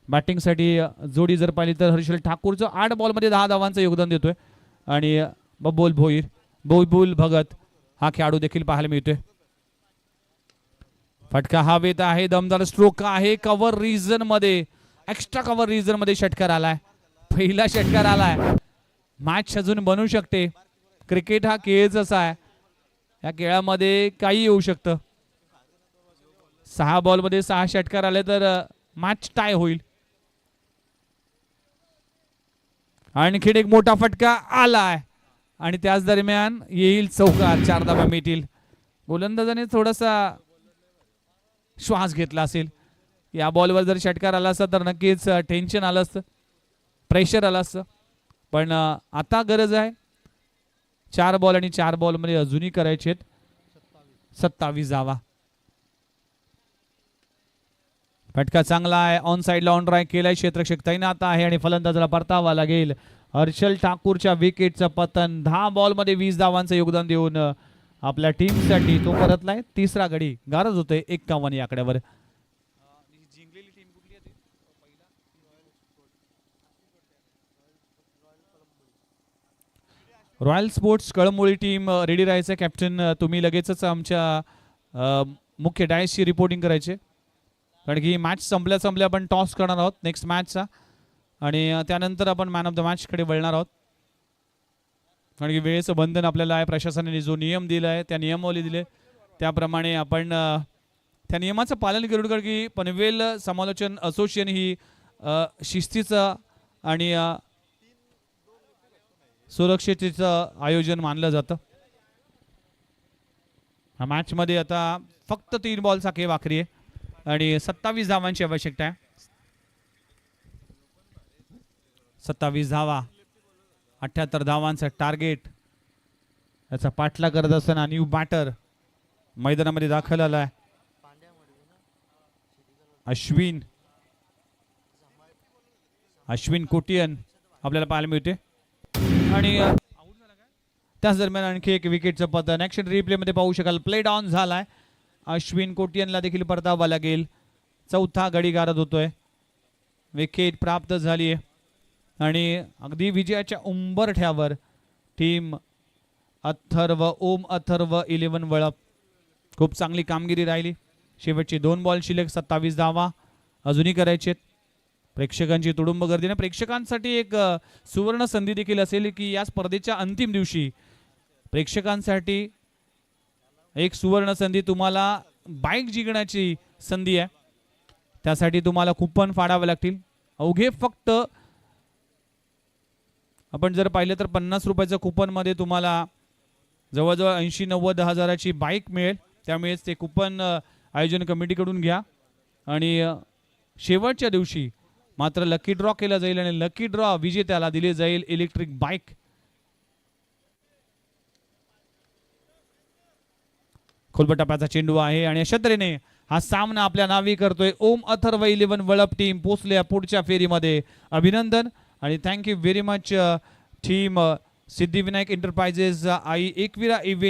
बॅटिंगसाठी जोडी जर पाहिली तर हर्षल ठाकूरचं 8 बॉलमध्ये 10 धावांचं योगदान देतोय. आणि बबोल भोईर, बबुल भगत हा खेळाडू देखील पाहायला मिळतोय. फटका हवेत आहे, दमदार स्ट्रोक आहे. कव्हर रिजन मध्ये, एक्स्ट्रा कव्हर रिजन मध्ये षटकार आलाय. पहिला षटकार आलाय. मॅच अजून बनू शकते. क्रिकेट हा खेळच असा आहे, या खेळामध्ये काही येऊ शकतं. 6 बॉलमध्ये 6 षटकार आले तर मॅच टाय होईल. आणखीन एक मोठा फटका आलाय आणि त्याच दरम्यान येईल चौकार. 4 धावा मिळतील. गोलंदाजाने थोडासा श्वास घेतला असेल. या बॉलवर जर षटकार आला असता तर नक्कीच टेन्शन आलं असतं, प्रेशर आलं असतं. पण आता गरज आहे 4 बॉल आणि 4 बॉलमध्ये अजूनही करायचे 27 धावा. फटका चांगला आहे. ऑन साइडला ऑन ड्राईव्ह केलाय. क्षेत्ररक्षक तैनात आहे आणि फलंदाजाला परतावा लागेल. हर्षल ठाकूरच्या विकेटचं पतन. 10 बॉलमध्ये 20 धावांचं योगदान देऊन आपल्या टीमसाठी तो परतलाय. तिसरा गडी गारज होतोय 51 या आकड्यावर. Royal sports Kalamboli team ready राहायचं. कॅप्टन तुम्ही लगेचच आमच्या मुख्य डायसची रिपोर्टिंग करायचे, कारण की मॅच संपल्या आपण टॉस करणार आहोत नेक्स्ट मॅचचा. आणि त्यानंतर आपण मॅन ऑफ द मॅचकडे वळणार आहोत. कारण की वेळेचं बंधन आपल्याला आहे. प्रशासनाने जो नियम दिला आहे, त्या नियमावली दिले त्याप्रमाणे आपण त्या नियमाचं पालन करू. कारण की पनवेल समालोचन असोसिएशन ही शिस्तीचं आणि सुरक्षिततेचं आयोजन मानलं जातं. हा मॅचमध्ये आता फक्त 3 बॉलचा खेळ बाकी आहे आणि 27 धावांची आवश्यकता आहे. 27 धावा, 78 धावांचं टार्गेट. याचा पाठला करत असताना न्यू बॅटर मैदानामध्ये दाखल आलाय. अश्विन कोटियन आपल्याला पाहायला मिळते. आणि त्याच दरम्यान आणखी एक विकेटचं पतन ऍक्शन रिप्ले मध्ये पाहू शकाल. प्ले डाऊन झालाय. अश्विन कोटियनला देखील परतावा लागेल. 4था गडी गारद होतोय. विकेट प्राप्त झाली आहे आणि अगदी विजयाच्या उंबरठ्यावर टीम ओम अथर्व 11 वळप. खूप चांगली कामगिरी राहिली. शेवटची 2 बॉल शिल्लक. 27 धावा अजूनही करायचे. प्रेक्षकांची तुडुंब गर्दीने प्रेक्षकांसाठी एक सुवर्ण संधी देखील असेल की या स्पर्धेच्या अंतिम दिवशी प्रेक्षकांसाठी एक सुवर्ण संधी. तुम्हाला बाईक जिंकण्याची संधी आहे. त्यासाठी तुम्हाला कुपन फाडावे लागतील. अवघे फक्त आपण जर पाहिलं तर 50 रुपयाच्या कुपन मध्ये तुम्हाला जवळजवळ 80-90 हजाराची बाईक मिळेल. त्यामुळेच ते कुपन आयोजन कमिटीकडून घ्या. आणि शेवटच्या दिवशी मात्र लकी ड्रॉ केला जाईल आणि लकी ड्रॉ विजेत्याला दिली जाईल इलेक्ट्रिक बाईक. खोलबटाप्याचा चेंडू आहे आणि अशा तऱ्हेने हा सामना आपल्या नावी करतोय. ओम अथर्व 11 वळप टीम पोचल्या पुढच्या फेरीमध्ये. अभिनंदन आणि thank you very much team Siddhivinayak enterprises Aai Ekvira event